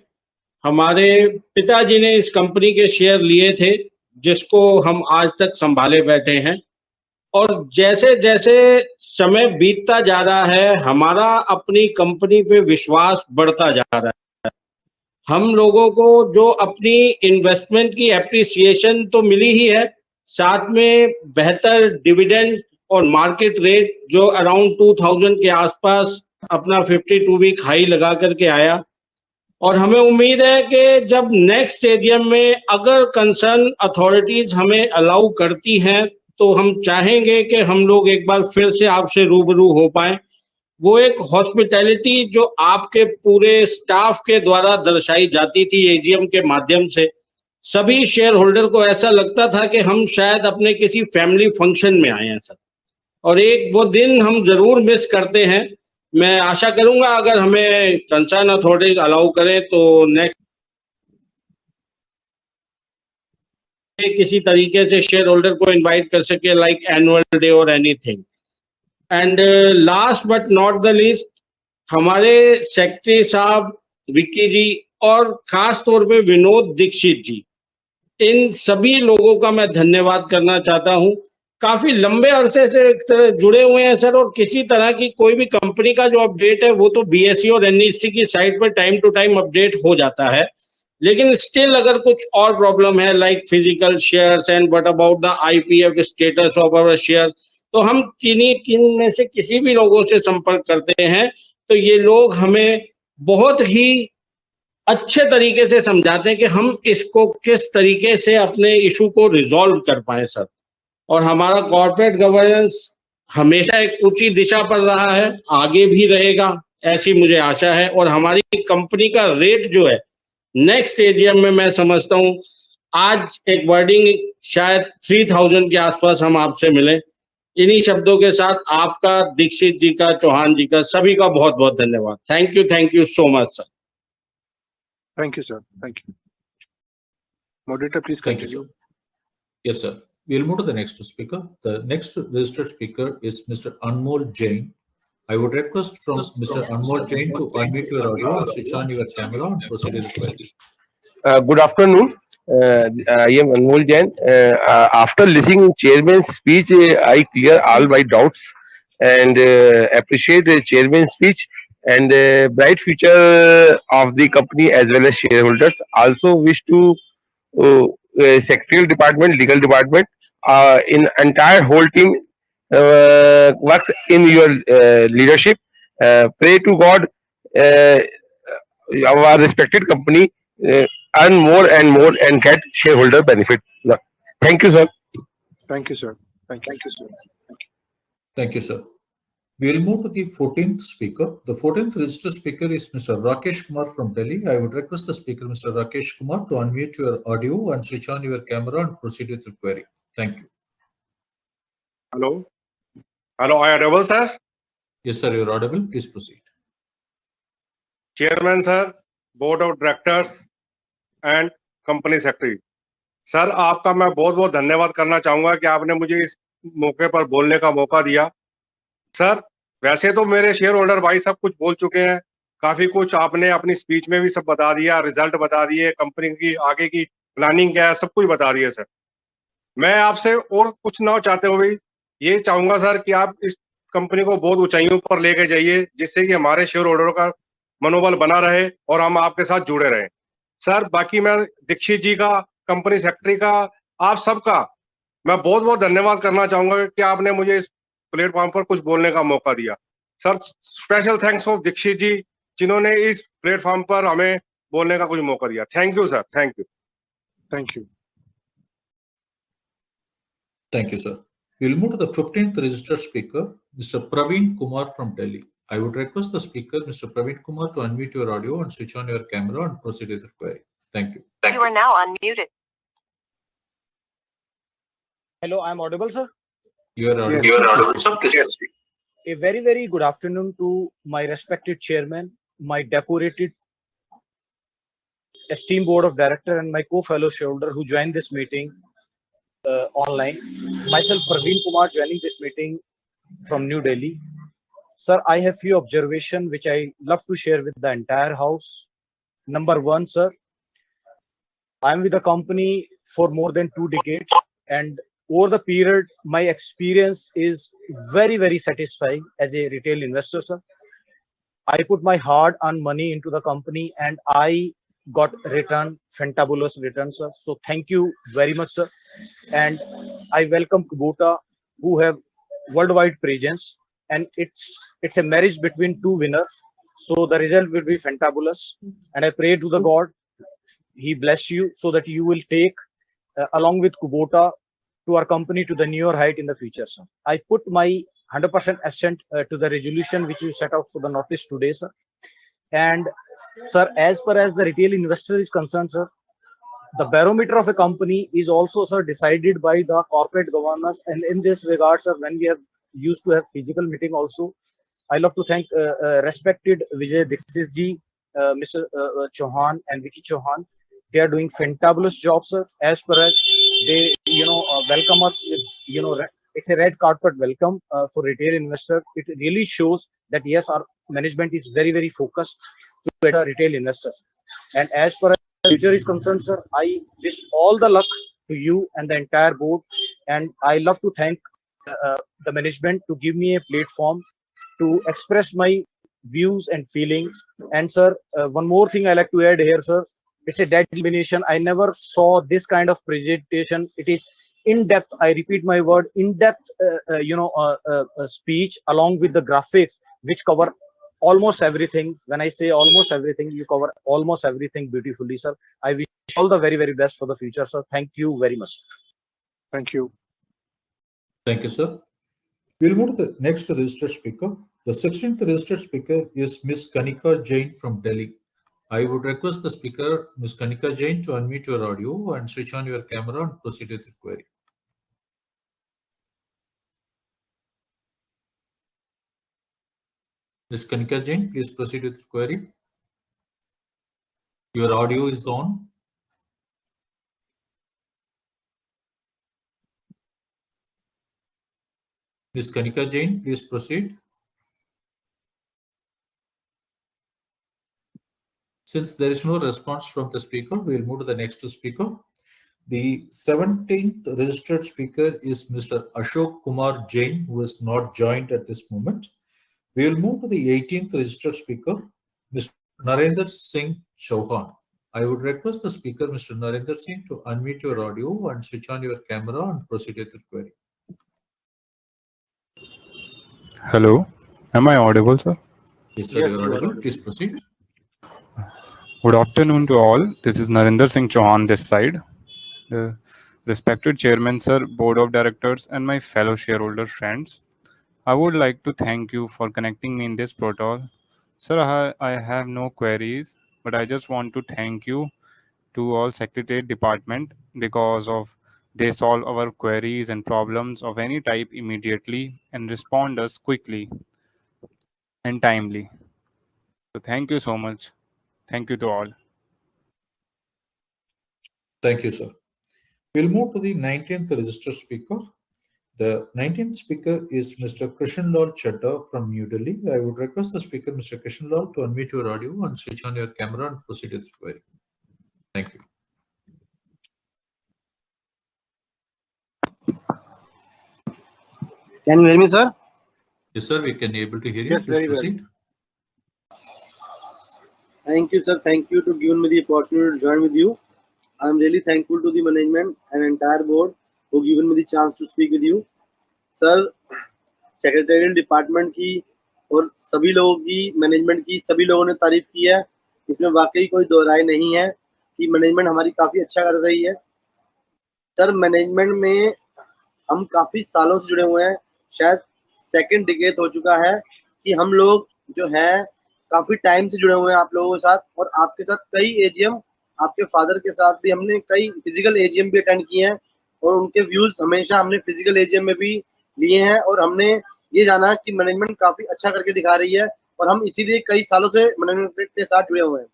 हमारे पिताजी ने इस कंपनी के शेयर लिए थे, जिसको हम आज तक संभाले बैठे हैं, और जैसे जैसे समय बीतता जा रहा है, हमारा अपनी कंपनी पे विश्वास बढ़ता जा रहा है। हम लोगों को जो अपनी इन्वेस्टमेंट की एप्रिसिएशन तो मिली ही है, साथ में बेहतर डिविडेंड और मार्केट रेट जो अराउंड 2000 के आसपास अपना 52 वीक हाई लगा करके आया। और हमें उम्मीद है कि जब नेक्स्ट एजीएम में अगर कंसर्न अथॉरिटीज हमें अलाउ करती हैं, तो हम चाहेंगे कि हम लोग एक बार फिर से आपसे रूबरू हो पाएं। वो एक हॉस्पिटैलिटी जो आपके पूरे स्टाफ के द्वारा दर्शाई जाती थी एजीएम के माध्यम से, सभी शेयर होल्डर को ऐसा लगता था कि हम शायद अपने किसी फैमिली फंक्शन में आए हैं सर, और एक वो दिन हम जरूर मिस करते हैं। मैं आशा करूंगा अगर हमें कंसर्न अथॉरिटीज अलाउ करें तो नेक्स्ट किसी तरीके से शेयर होल्डर को इनवाइट कर सके, लाइक एनुअल डे और anything. And last but not the least, हमारे सेक्रेटरी साहब, विक्की जी और खास तौर पे विनोद दीक्षित जी, इन सभी लोगों का मैं धन्यवाद करना चाहता हूं। काफी लंबे अरसे से जुड़े हुए हैं सर, और किसी तरह की कोई भी कंपनी का जो अपडेट है वो तो बीएसई और एनईसी की साइट पर टाइम टू टाइम अपडेट हो जाता है, लेकिन स्टिल अगर कुछ और प्रॉब्लम है like physical shares and what about the IPF status of our share, तो हम किन में से किसी भी लोगों से संपर्क करते हैं तो ये लोग हमें बहुत ही अच्छे तरीके से समझाते हैं कि हम इसको किस तरीके से अपने इशू को रिजॉल्व कर पाए सर। और हमारा कॉर्पोरेट गवर्नेंस हमेशा एक ऊंची दिशा पर रहा है, आगे भी रहेगा ऐसी मुझे आशा है। और हमारी कंपनी का रेट जो है नेक्स्ट एजीएम में मैं समझता हूं आज एक वर्डिंग शायद 3000 के आसपास हम आपसे मिले। इन्हीं शब्दों के साथ आपका, दीक्षित जी का, चौहान जी का, सभी का बहुत बहुत धन्यवाद। Thank you so much sir. Thank you, sir. Thank you. Moderator, please Thank you, continue. sir. Yes, sir. We'll move to the next speaker. The next registered speaker is Mr. Anmol Jain. I would request from Mr. Anmol Jain to unmute your audio and switch on your camera and proceed with the query. Good afternoon. I am Anmol Jain. After listening chairman's speech, I clear all my doubts and appreciate the chairman's speech and bright future of the company as well as shareholders. Also wish to secretarial department, legal department, in entire whole team works in your leadership. Pray to God, our respected company earn more and more and get shareholder benefit. Thank you, sir. Thank you, sir. Thank you. Thank you, sir. We will move to the 14th speaker. The 14th registered speaker is Mr. Rakesh Kumar from Delhi. I would request the speaker, Mr. Rakesh Kumar, to unmute your audio and switch on your camera and proceed with your query. Thank you. Hello. Hello, I audible, sir? Yes, sir, you're audible. Please proceed. Chairman, sir, Board of Directors and Company Secretary. Sir, आपका मैं बहुत बहुत धन्यवाद करना चाहूंगा कि आपने मुझे इस मौके पर बोलने का मौका दिया। सर, वैसे तो मेरे शेयर होल्डर भाई सब कुछ बोल चुके हैं, काफी कुछ आपने अपनी स्पीच में भी सब बता दिया, रिजल्ट बता दिए, कंपनी की आगे की प्लानिंग क्या है, सब कुछ बता दिया सर। मैं आपसे और कुछ ना चाहते हुए ये चाहूंगा सर कि आप इस कंपनी को बहुत ऊंचाइयों पर लेके जाइए, जिससे कि हमारे शेयर होल्डरों का मनोबल बना रहे और हम आपके साथ जुड़े रहें। सर, बाकी मैं दीक्षित जी का, कंपनी सेक्रेटरी का, आप सबका मैं बहुत बहुत धन्यवाद करना चाहूंगा कि आपने मुझे इस प्लेटफॉर्म पर कुछ बोलने का मौका दिया। Sir, special thanks for Dikshit ji, जिन्होंने इस प्लेटफॉर्म पर हमें बोलने का कुछ मौका दिया। Thank you sir. Thank you. Thank you. Thank you, sir. We'll move to the 15th registered speaker, Mr. Praveen Kumar from Delhi. I would request the speaker, Mr. Praveen Kumar, to unmute your audio and switch on your camera and proceed with the query. Thank you. You are now unmuted. Hello, I'm audible, sir? You are audible. Yes. You are audible, sir. Please speak. A very, very good afternoon to my respected chairman, my decorated esteemed board of director and my co-fellow shareholder who joined this meeting online. Myself, Praveen Kumar, joining this meeting from New Delhi. Sir, I have few observations which I love to share with the entire house. Number one, sir, I am with the company for more than 2 decades, and over the period, my experience is very, very satisfying as a retail investor, sir. I put my hard-earned money into the company, and I got return, fantabulous return, sir. So thank you very much, sir. And I welcome Kubota, who have worldwide presence, and it's a marriage between two winners. So the result will be fantabulous. And I pray to the God, He bless you so that you will take along with Kubota to our company to the newer height in the future, sir. I put my 100% assent to the resolution which you set out for the notice today, sir. And sir, as far as the retail investor is concerned, sir, the barometer of a company is also, sir, decided by the corporate governance. And in this regard, sir, when we have used to have physical meeting also, I love to thank respected Vijay Dixit ji, Mr. Chauhan and Vicky Chauhan. They are doing fantabulous job, sir. As far as they, welcome us with, it's a red carpet welcome for retail investor. It really shows that yes, our management is very, very focused to better retail investors. And as far as the future is concerned, sir, I wish all the luck to you and the entire board. And I love to thank the management to give me a platform to express my views and feelings. And sir, one more thing I like to add here, sir. It's a determination. I never saw this kind of presentation. It is in depth. I repeat my word, in depth. Speech along with the graphics, which cover almost everything. When I say almost everything, you cover almost everything beautifully, sir. I wish all the very, very best for the future, sir. Thank you very much. Thank you. Thank you, sir. We'll move to the next registered speaker. The 16th registered speaker is Ms. Kanika Jain from Delhi. I would request the speaker, Ms. Kanika Jain, to unmute your audio and switch on your camera and proceed with your query. Ms. Kanika Jain, please proceed with your query. Your audio is on. Ms. Kanika Jain, please proceed. Since there is no response from the speaker, we will move to the next speaker. The 17th registered speaker is Mr. Ashok Kumar Jain, who is not joined at this moment. We will move to the 18th registered speaker, Mr. Narendra Singh Chauhan. I would request the speaker, Mr. Narendra Singh, to unmute your audio and switch on your camera and proceed with your query. Hello, am I audible, sir? Yes, sir, you are audible. Please proceed. Good afternoon to all. This is Narendra Singh Chauhan this side. Respected Chairman, sir, Board of Directors, and my fellow shareholder friends, I would like to thank you for connecting me in this portal. Sir, I have no queries, but I just want to thank you to all Secretariat Department because of they solve our queries and problems of any type immediately and respond us quickly and timely. So thank you so much. Thank you to all. Thank you, sir. We'll move to the 19th registered speaker. The 19th speaker is Mr. Krishanlal Chadha from New Delhi. I would request the speaker, Mr. Krishanlal, to unmute your audio and switch on your camera and proceed with the query. Thank you. Can you hear me, sir? Yes, sir, we can be able to hear you. Yes, Please very well. proceed. Thank you, sir. Thank you to giving me the opportunity to join with you. I'm really thankful to the management and entire board who given me the chance to speak with you. Sir, secretarial department की और सभी लोगों की, management की, सभी लोगों ने तारीफ की है। इसमें वाकई कोई दो राय नहीं है कि मैनेजमेंट हमारी काफ़ी अच्छा कर रही है। सर, मैनेजमेंट में हम काफ़ी सालों से जुड़े हुए हैं, शायद सेकंड डिकेड हो चुका है कि हम लोग जो है काफ़ी टाइम से जुड़े हुए हैं आप लोगों के साथ, और आपके साथ कई एजीएम, आपके फादर के साथ भी हमने कई फिजिकल एजीएम भी अटेंड किए हैं और उनके व्यूज़ हमेशा हमने फिजिकल एजीएम में भी लिए हैं, और हमने ये जाना कि मैनेजमेंट काफ़ी अच्छा करके दिखा रही है और हम इसीलिए कई सालों से मैनेजमेंट के साथ जुड़े हुए हैं।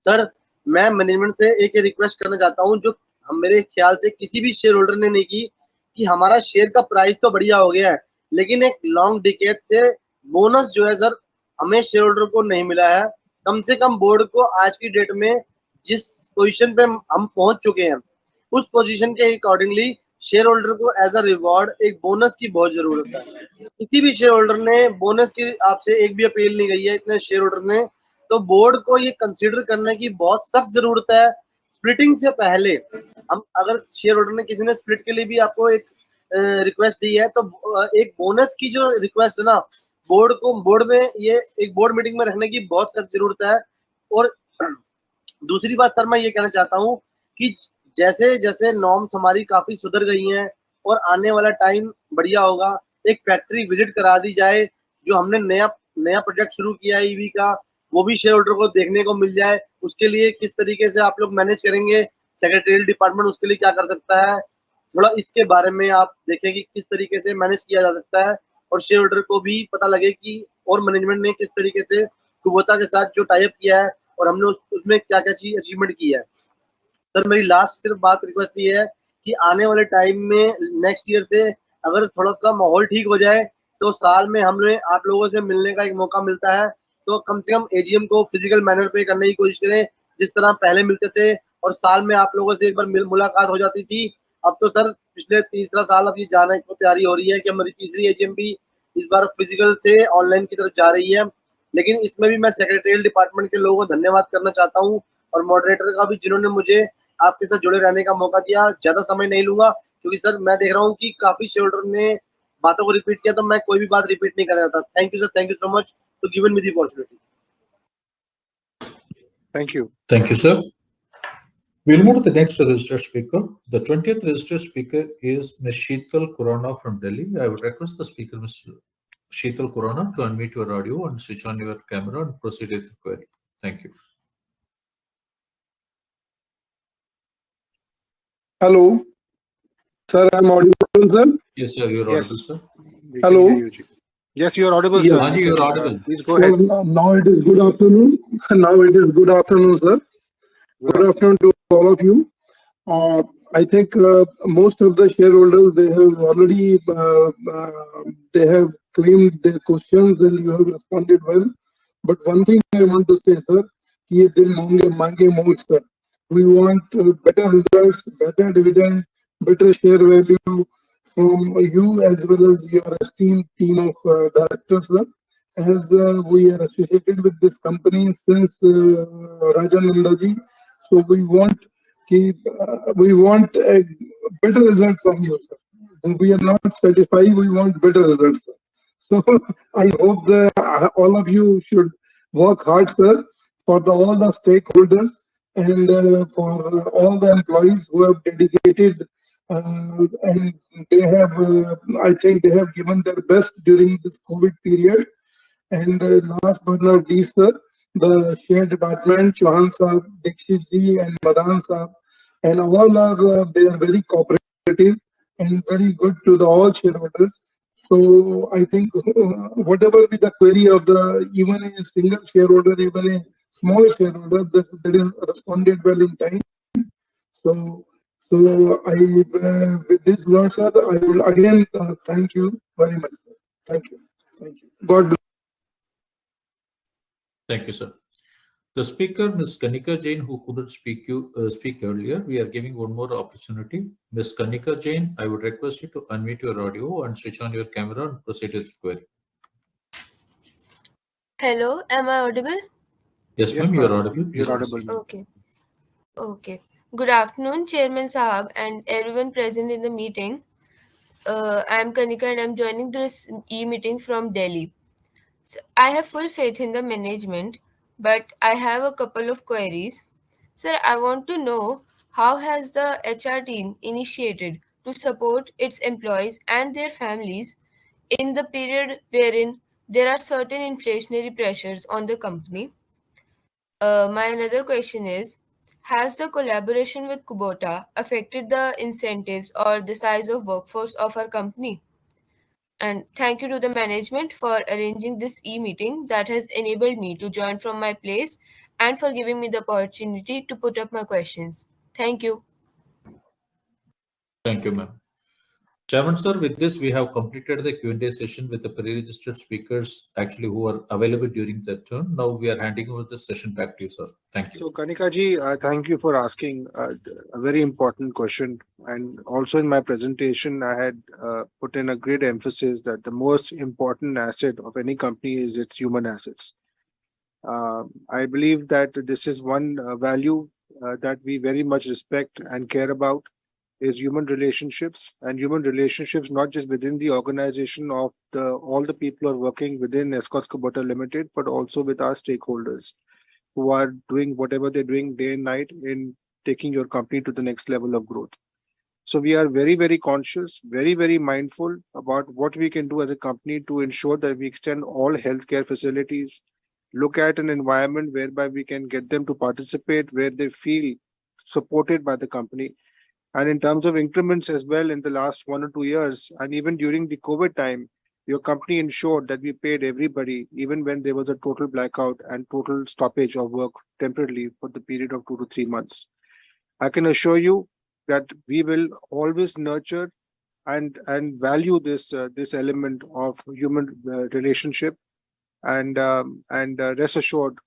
सर, मैं मैनेजमेंट से एक रिक्वेस्ट करना चाहता हूँ जो हम मेरे ख्याल से किसी भी शेयर होल्डर ने नहीं की, कि हमारा शेयर का प्राइस तो बढ़िया हो गया है, लेकिन एक लॉन्ग डिकेड से बोनस जो है सर हमें शेयर होल्डर को नहीं मिला है। कम से कम बोर्ड को आज की डेट में जिस पोजीशन पे हम पहुंच चुके हैं उस पोजीशन के अकॉर्डिंगली शेयर होल्डर को एज अ रिवॉर्ड एक बोनस की बहुत जरूरत है। किसी भी शेयर होल्डर ने बोनस की आपसे एक भी अपील नहीं गई है इतने शेयर होल्डर ने, तो बोर्ड को ये कंसीडर करने की बहुत सख्त जरूरत है। स्प्लिटिंग से पहले हम अगर शेयर होल्डर ने किसी ने स्प्लिट के लिए भी आपको एक रिक्वेस्ट दी है, तो एक बोनस की जो रिक्वेस्ट है ना, बोर्ड में ये एक बोर्ड मीटिंग में रखने की बहुत सख्त जरूरत है। और दूसरी बात सर मैं ये कहना चाहता हूँ कि जैसे जैसे नॉर्म्स हमारी काफी सुधर गई हैं और आने वाला टाइम बढ़िया होगा, एक फैक्ट्री विजिट करा दी जाए, जो हमने नया प्रोजेक्ट शुरू किया है ईवी का, वो भी शेयर होल्डर को देखने को मिल जाए। उसके लिए किस तरीके से आप लोग मैनेज करेंगे, सेक्रेटरियल डिपार्टमेंट उसके लिए क्या कर सकता है, थोड़ा इसके बारे में आप देखें कि किस तरीके से मैनेज किया जा सकता है, और शेयर होल्डर को भी पता लगे कि और मैनेजमेंट ने किस तरीके से कुबोता के साथ जो टाई अप किया है और हमने उसमें क्या क्या चीज अचीवमेंट की है। सर, मेरी लास्ट सिर्फ बात रिक्वेस्ट ये है कि आने वाले टाइम में नेक्स्ट ईयर से अगर थोड़ा सा माहौल ठीक हो जाए तो साल में हमें आप लोगों से मिलने का एक मौका मिलता है, तो कम से कम एजीएम को फिजिकल मैनर पे करने की कोशिश करें जिस तरह पहले मिलते थे, और साल में आप लोगों से एक बार मुलाकात हो जाती थी। अब तो सर पिछले तीसरा साल अब ये जाने को तैयारी हो रही है कि हमारी तीसरी AGM भी इस बार फिजिकल से ऑनलाइन की तरफ जा रही है। लेकिन इसमें भी मैं सेक्रेटरियल डिपार्टमेंट के लोगों को धन्यवाद करना चाहता हूँ और मॉडरेटर का भी, जिन्होंने मुझे आपके साथ जुड़े रहने का मौका दिया। ज्यादा समय नहीं लूंगा क्योंकि सर मैं देख रहा हूँ कि काफी शेयर होल्डर ने बातों को रिपीट किया, तो मैं कोई भी बात रिपीट नहीं कर रहा था। Thank you sir, thank you so much to given me the opportunity. Thank you. Thank you, sir. We'll move to the next registered speaker. The 20th registered speaker is Ms. Sheetal Khurana from Delhi. I would request the speaker, Ms. Sheetal Khurana, to unmute your audio and switch on your camera and proceed with the query. Thank you. Hello, sir. I'm audible, sir. Yes, sir. You're Yes. audible, sir. We Hello. can hear you, Ji. Yes, you are audible, Yes. sir. Haji, You you're can, audible. please go So ahead. now it is good afternoon. Now it is good afternoon, sir. Good afternoon to all of you. I think most of the shareholders, they have already they have claimed their questions and you have responded well. But one thing I want to say, sir, कि ये दिल मांगे मोल, sir. We want better results, better dividend, better share value from you as well as your esteemed team of directors, sir. As we are associated with this company since Rajanandaji, so we want a better result from you, sir. And we are not satisfied. We want better results, sir. So I hope that all of you should work hard, sir, for all the stakeholders and for all the employees who have dedicated and they have, I think they have given their best during this COVID period. And last but not least, sir, the share department, Chauhan Saab, Dixit ji and Madan Saab, and all are, they are very cooperative and very good to the all shareholders. So I think whatever be the query of the, even a single shareholder, even a small shareholder, that is responded well in time. So I, with this word, sir, I will again thank you very much, sir. Thank you. Thank you. God bless. Thank you, sir. The speaker, Ms. Kanika Jain, who couldn't speak earlier, we are giving one more opportunity. Ms. Kanika Jain, I would request you to unmute your audio and switch on your camera and proceed with the query. Hello, am I audible? Yes, Yes, ma'am, you are ma'am. audible. Please You're proceed. audible. Okay. Okay. Good afternoon, Chairman Sahab and everyone present in the meeting. I am Kanika and I'm joining this e-meeting from Delhi. So I have full faith in the management, but I have a couple of queries. Sir, I want to know how has the HR team initiated to support its employees and their families in the period wherein there are certain inflationary pressures on the company? My another question is, has the collaboration with Kubota affected the incentives or the size of workforce of our company? And thank you to the management for arranging this e-meeting that has enabled me to join from my place and for giving me the opportunity to put up my questions. Thank you. Thank you, ma'am. Chairman, sir, with this, we have completed the Q&A session with the pre-registered speakers actually who are available during that turn. Now we are handing over the session back to you, sir. Thank you. So, Kanika ji, thank you for asking a very important question. And also in my presentation, I had put in a great emphasis that the most important asset of any company is its human assets. I believe that this is one value that we very much respect and care about is human relationships, and human relationships not just within the organization of all the people who are working within Escorts Kubota Limited, but also with our stakeholders who are doing whatever they're doing day and night in taking your company to the next level of growth. So we are very, very conscious, very, very mindful about what we can do as a company to ensure that we extend all healthcare facilities, look at an environment whereby we can get them to participate where they feel supported by the company. And in terms of increments as well, in the last 1 or 2 years, and even during the COVID time, your company ensured that we paid everybody, even when there was a total blackout and total stoppage of work temporarily for the period of 2 to 3 months. I can assure you that we will always nurture and value this element of human relationship, and rest assured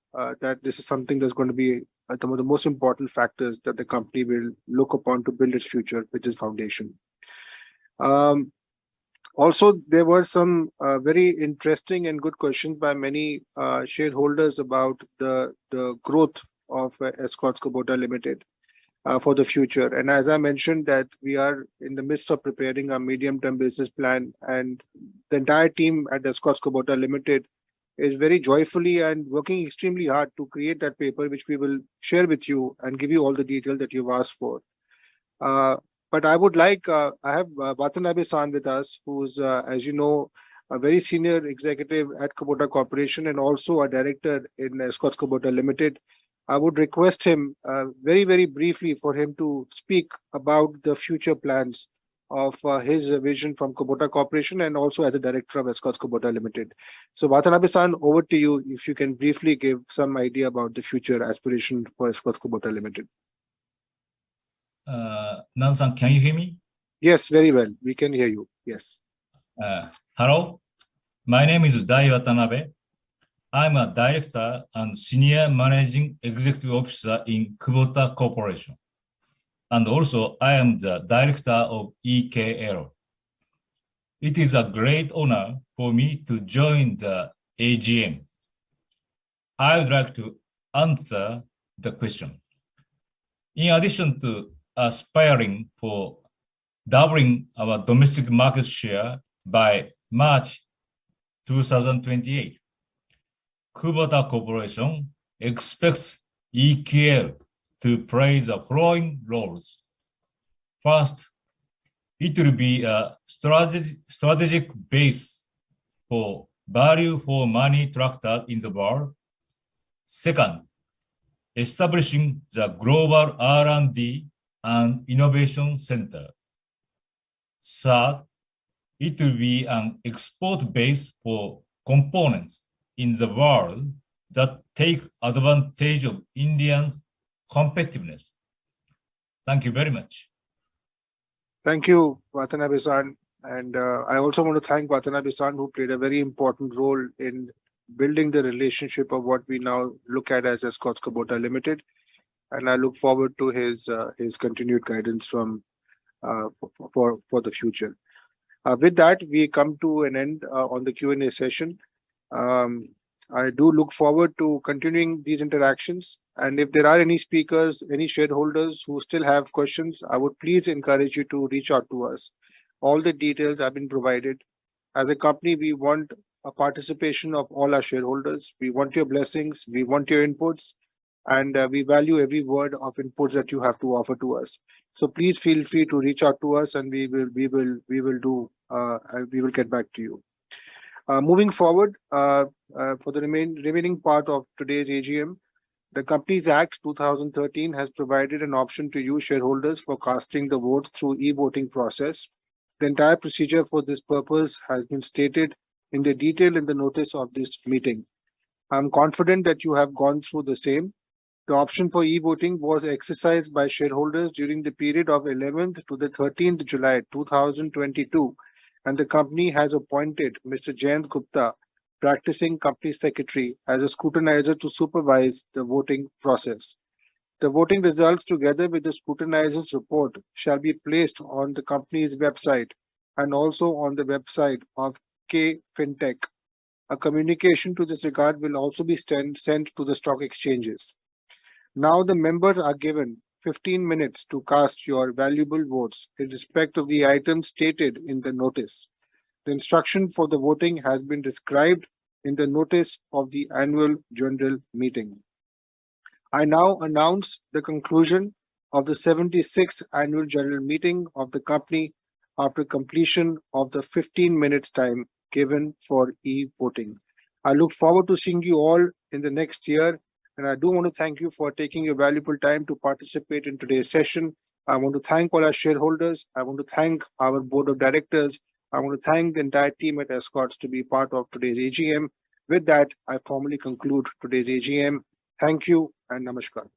that this is something that's going to be one of the most important factors that the company will look upon to build its future, which is foundation. Um, Also, there were some very interesting and good questions by many shareholders about the growth of Escorts Kubota Limited for the future. And as I mentioned, that we are in the midst of preparing a medium-term business plan, and the entire team at Escorts Kubota Limited is very joyfully and working extremely hard to create that paper, which we will share with you and give you all the detail that you've asked for. But I would like, I have Watanabe-san with us, who's, as you know, a very senior executive at Kubota Corporation and also a director in Escorts Kubota Limited. I would request him very, very briefly for him to speak about the future plans of his vision from Kubota Corporation and also as a director of Escorts Kubota Limited. So Watanabe-san, over to you if you can briefly give some idea about the future aspiration for Escorts Kubota Limited. Nan-san, can you hear me? Yes, very well. We can hear you. Yes. Hello. My name is Dai Watanabe. I'm a director and senior managing executive officer in Kubota Corporation. And also, I am the director of EKL. It is a great honor for me to join the AGM. I would like to answer the question. In addition to aspiring for doubling our domestic market share by March 2028, Kubota Corporation expects EKL to play the following roles. First, it will be a strategic base for value for money tractor in the world. Second, establishing the global R&D and innovation center. Third, it will be an export base for components in the world that take advantage of Indians' competitiveness. Thank you very much. Thank you, Watanabe-san. And I also want to thank Watanabe-san, who played a very important role in building the relationship of what we now look at as Escorts Kubota Limited. And I look forward to his continued guidance from for the future. With that, we come to an end on the Q&A session. I do look forward to continuing these interactions. And if there are any speakers, any shareholders who still have questions, I would please encourage you to reach out to us. All the details have been provided. As a company, we want a participation of all our shareholders. We want your blessings. We want your inputs. And we value every word of inputs that you have to offer to us. So please feel free to reach out to us, and we will get back to you. Moving forward, for the remaining part of today's AGM, the Companies Act 2013 has provided an option to you shareholders for casting the votes through e-voting process. The entire procedure for this purpose has been stated in the detail in the notice of this meeting. I'm confident that you have gone through the same. The option for e-voting was exercised by shareholders during the period of 11th to the 13th July 2022, and the company has appointed Mr. Jayant Gupta, practicing company secretary, as a scrutinizer to supervise the voting process. The voting results, together with the scrutinizer's report, shall be placed on the company's website and also on the website of K Fintech. A communication to this regard will also be sent to the stock exchanges. Now the members are given 15 minutes to cast your valuable votes in respect of the items stated in the notice. The instruction for the voting has been described in the notice of the annual general meeting. I now announce the conclusion of the 76th annual general meeting of the company after completion of the 15 minutes time given for e-voting. I look forward to seeing you all in the next year. And I do want to thank you for taking your valuable time to participate in today's session. I want to thank all our shareholders. I want to thank our board of directors. I want to thank the entire team at Escorts to be part of today's AGM. With that, I formally conclude today's AGM. Thank you and namaskar.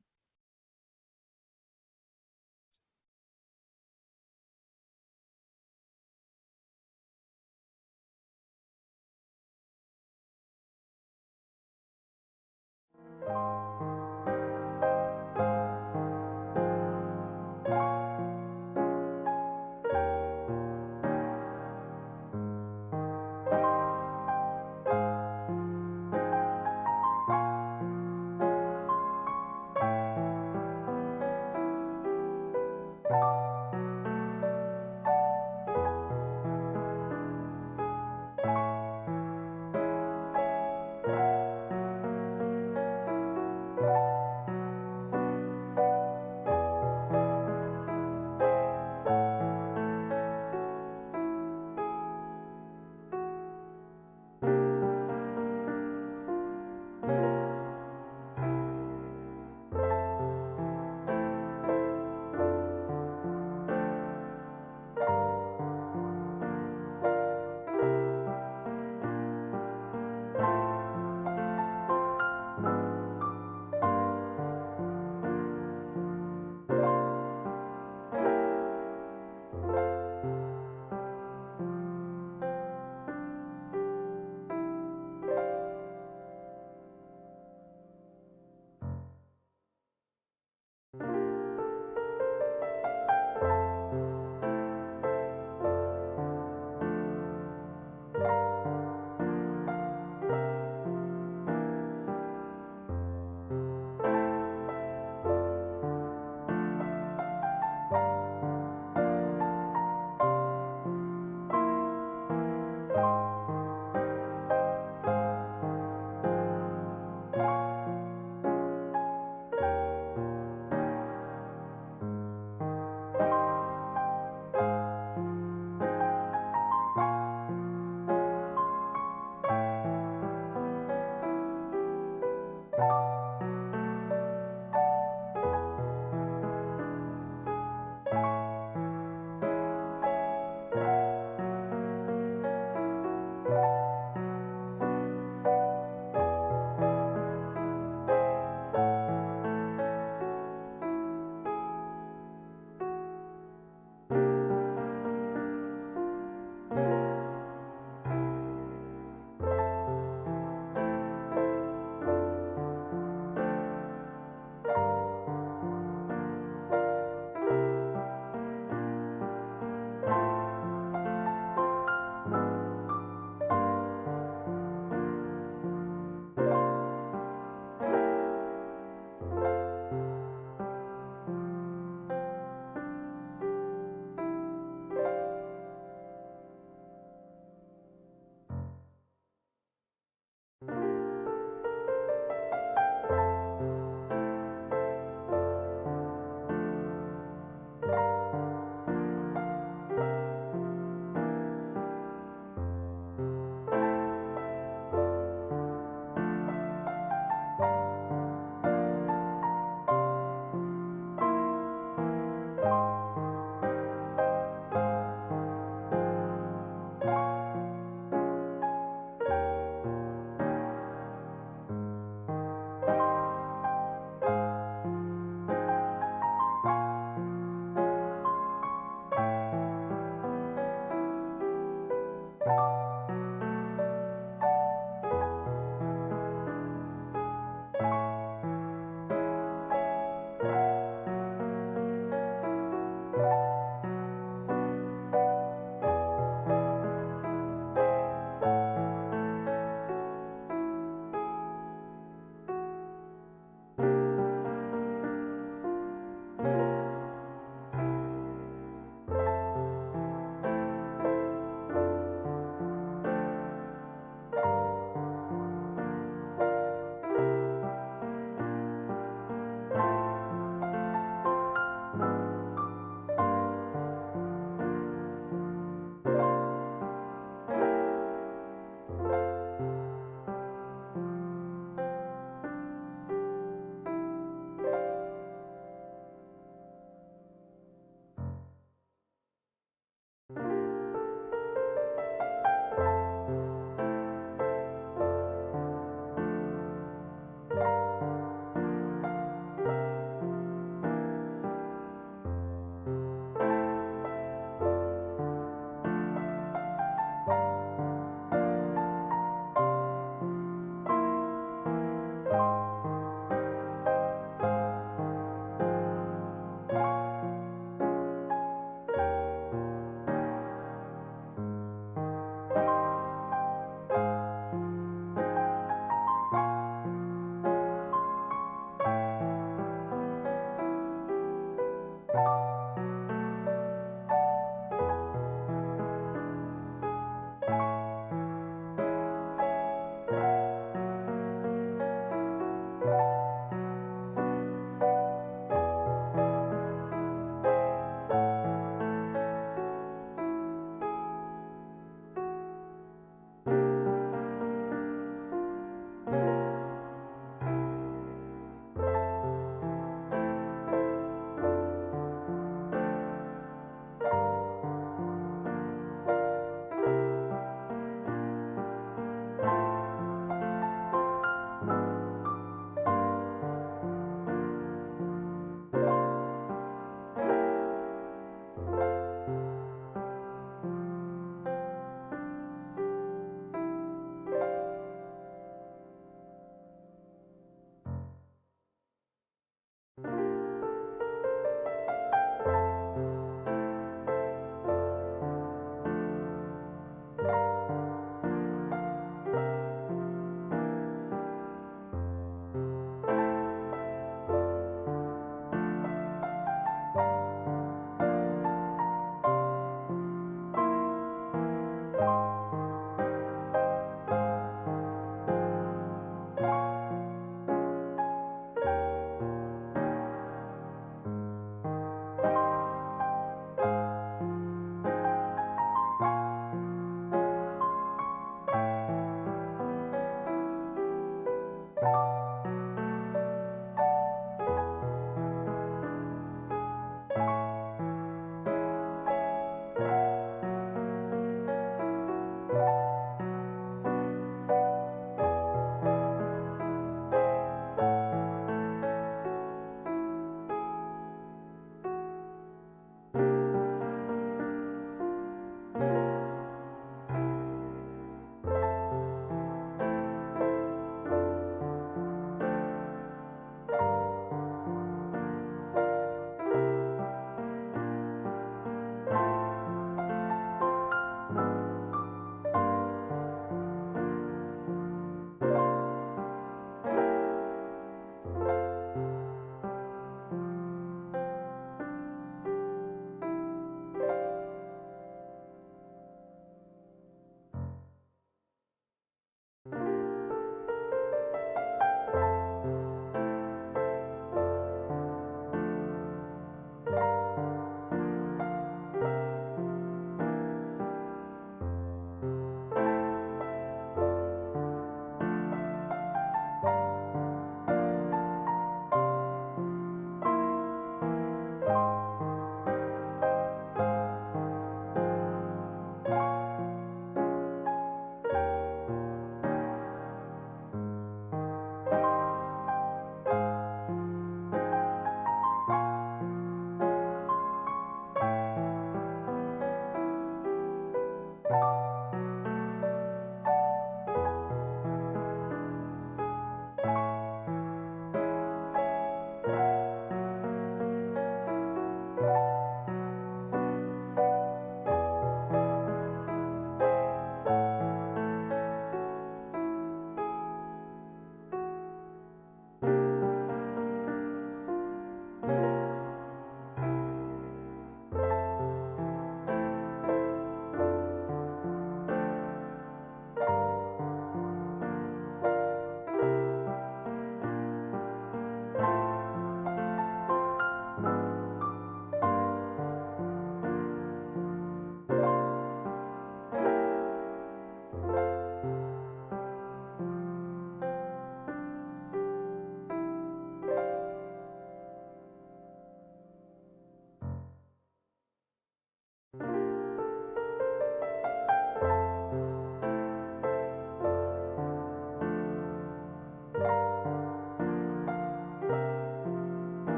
you.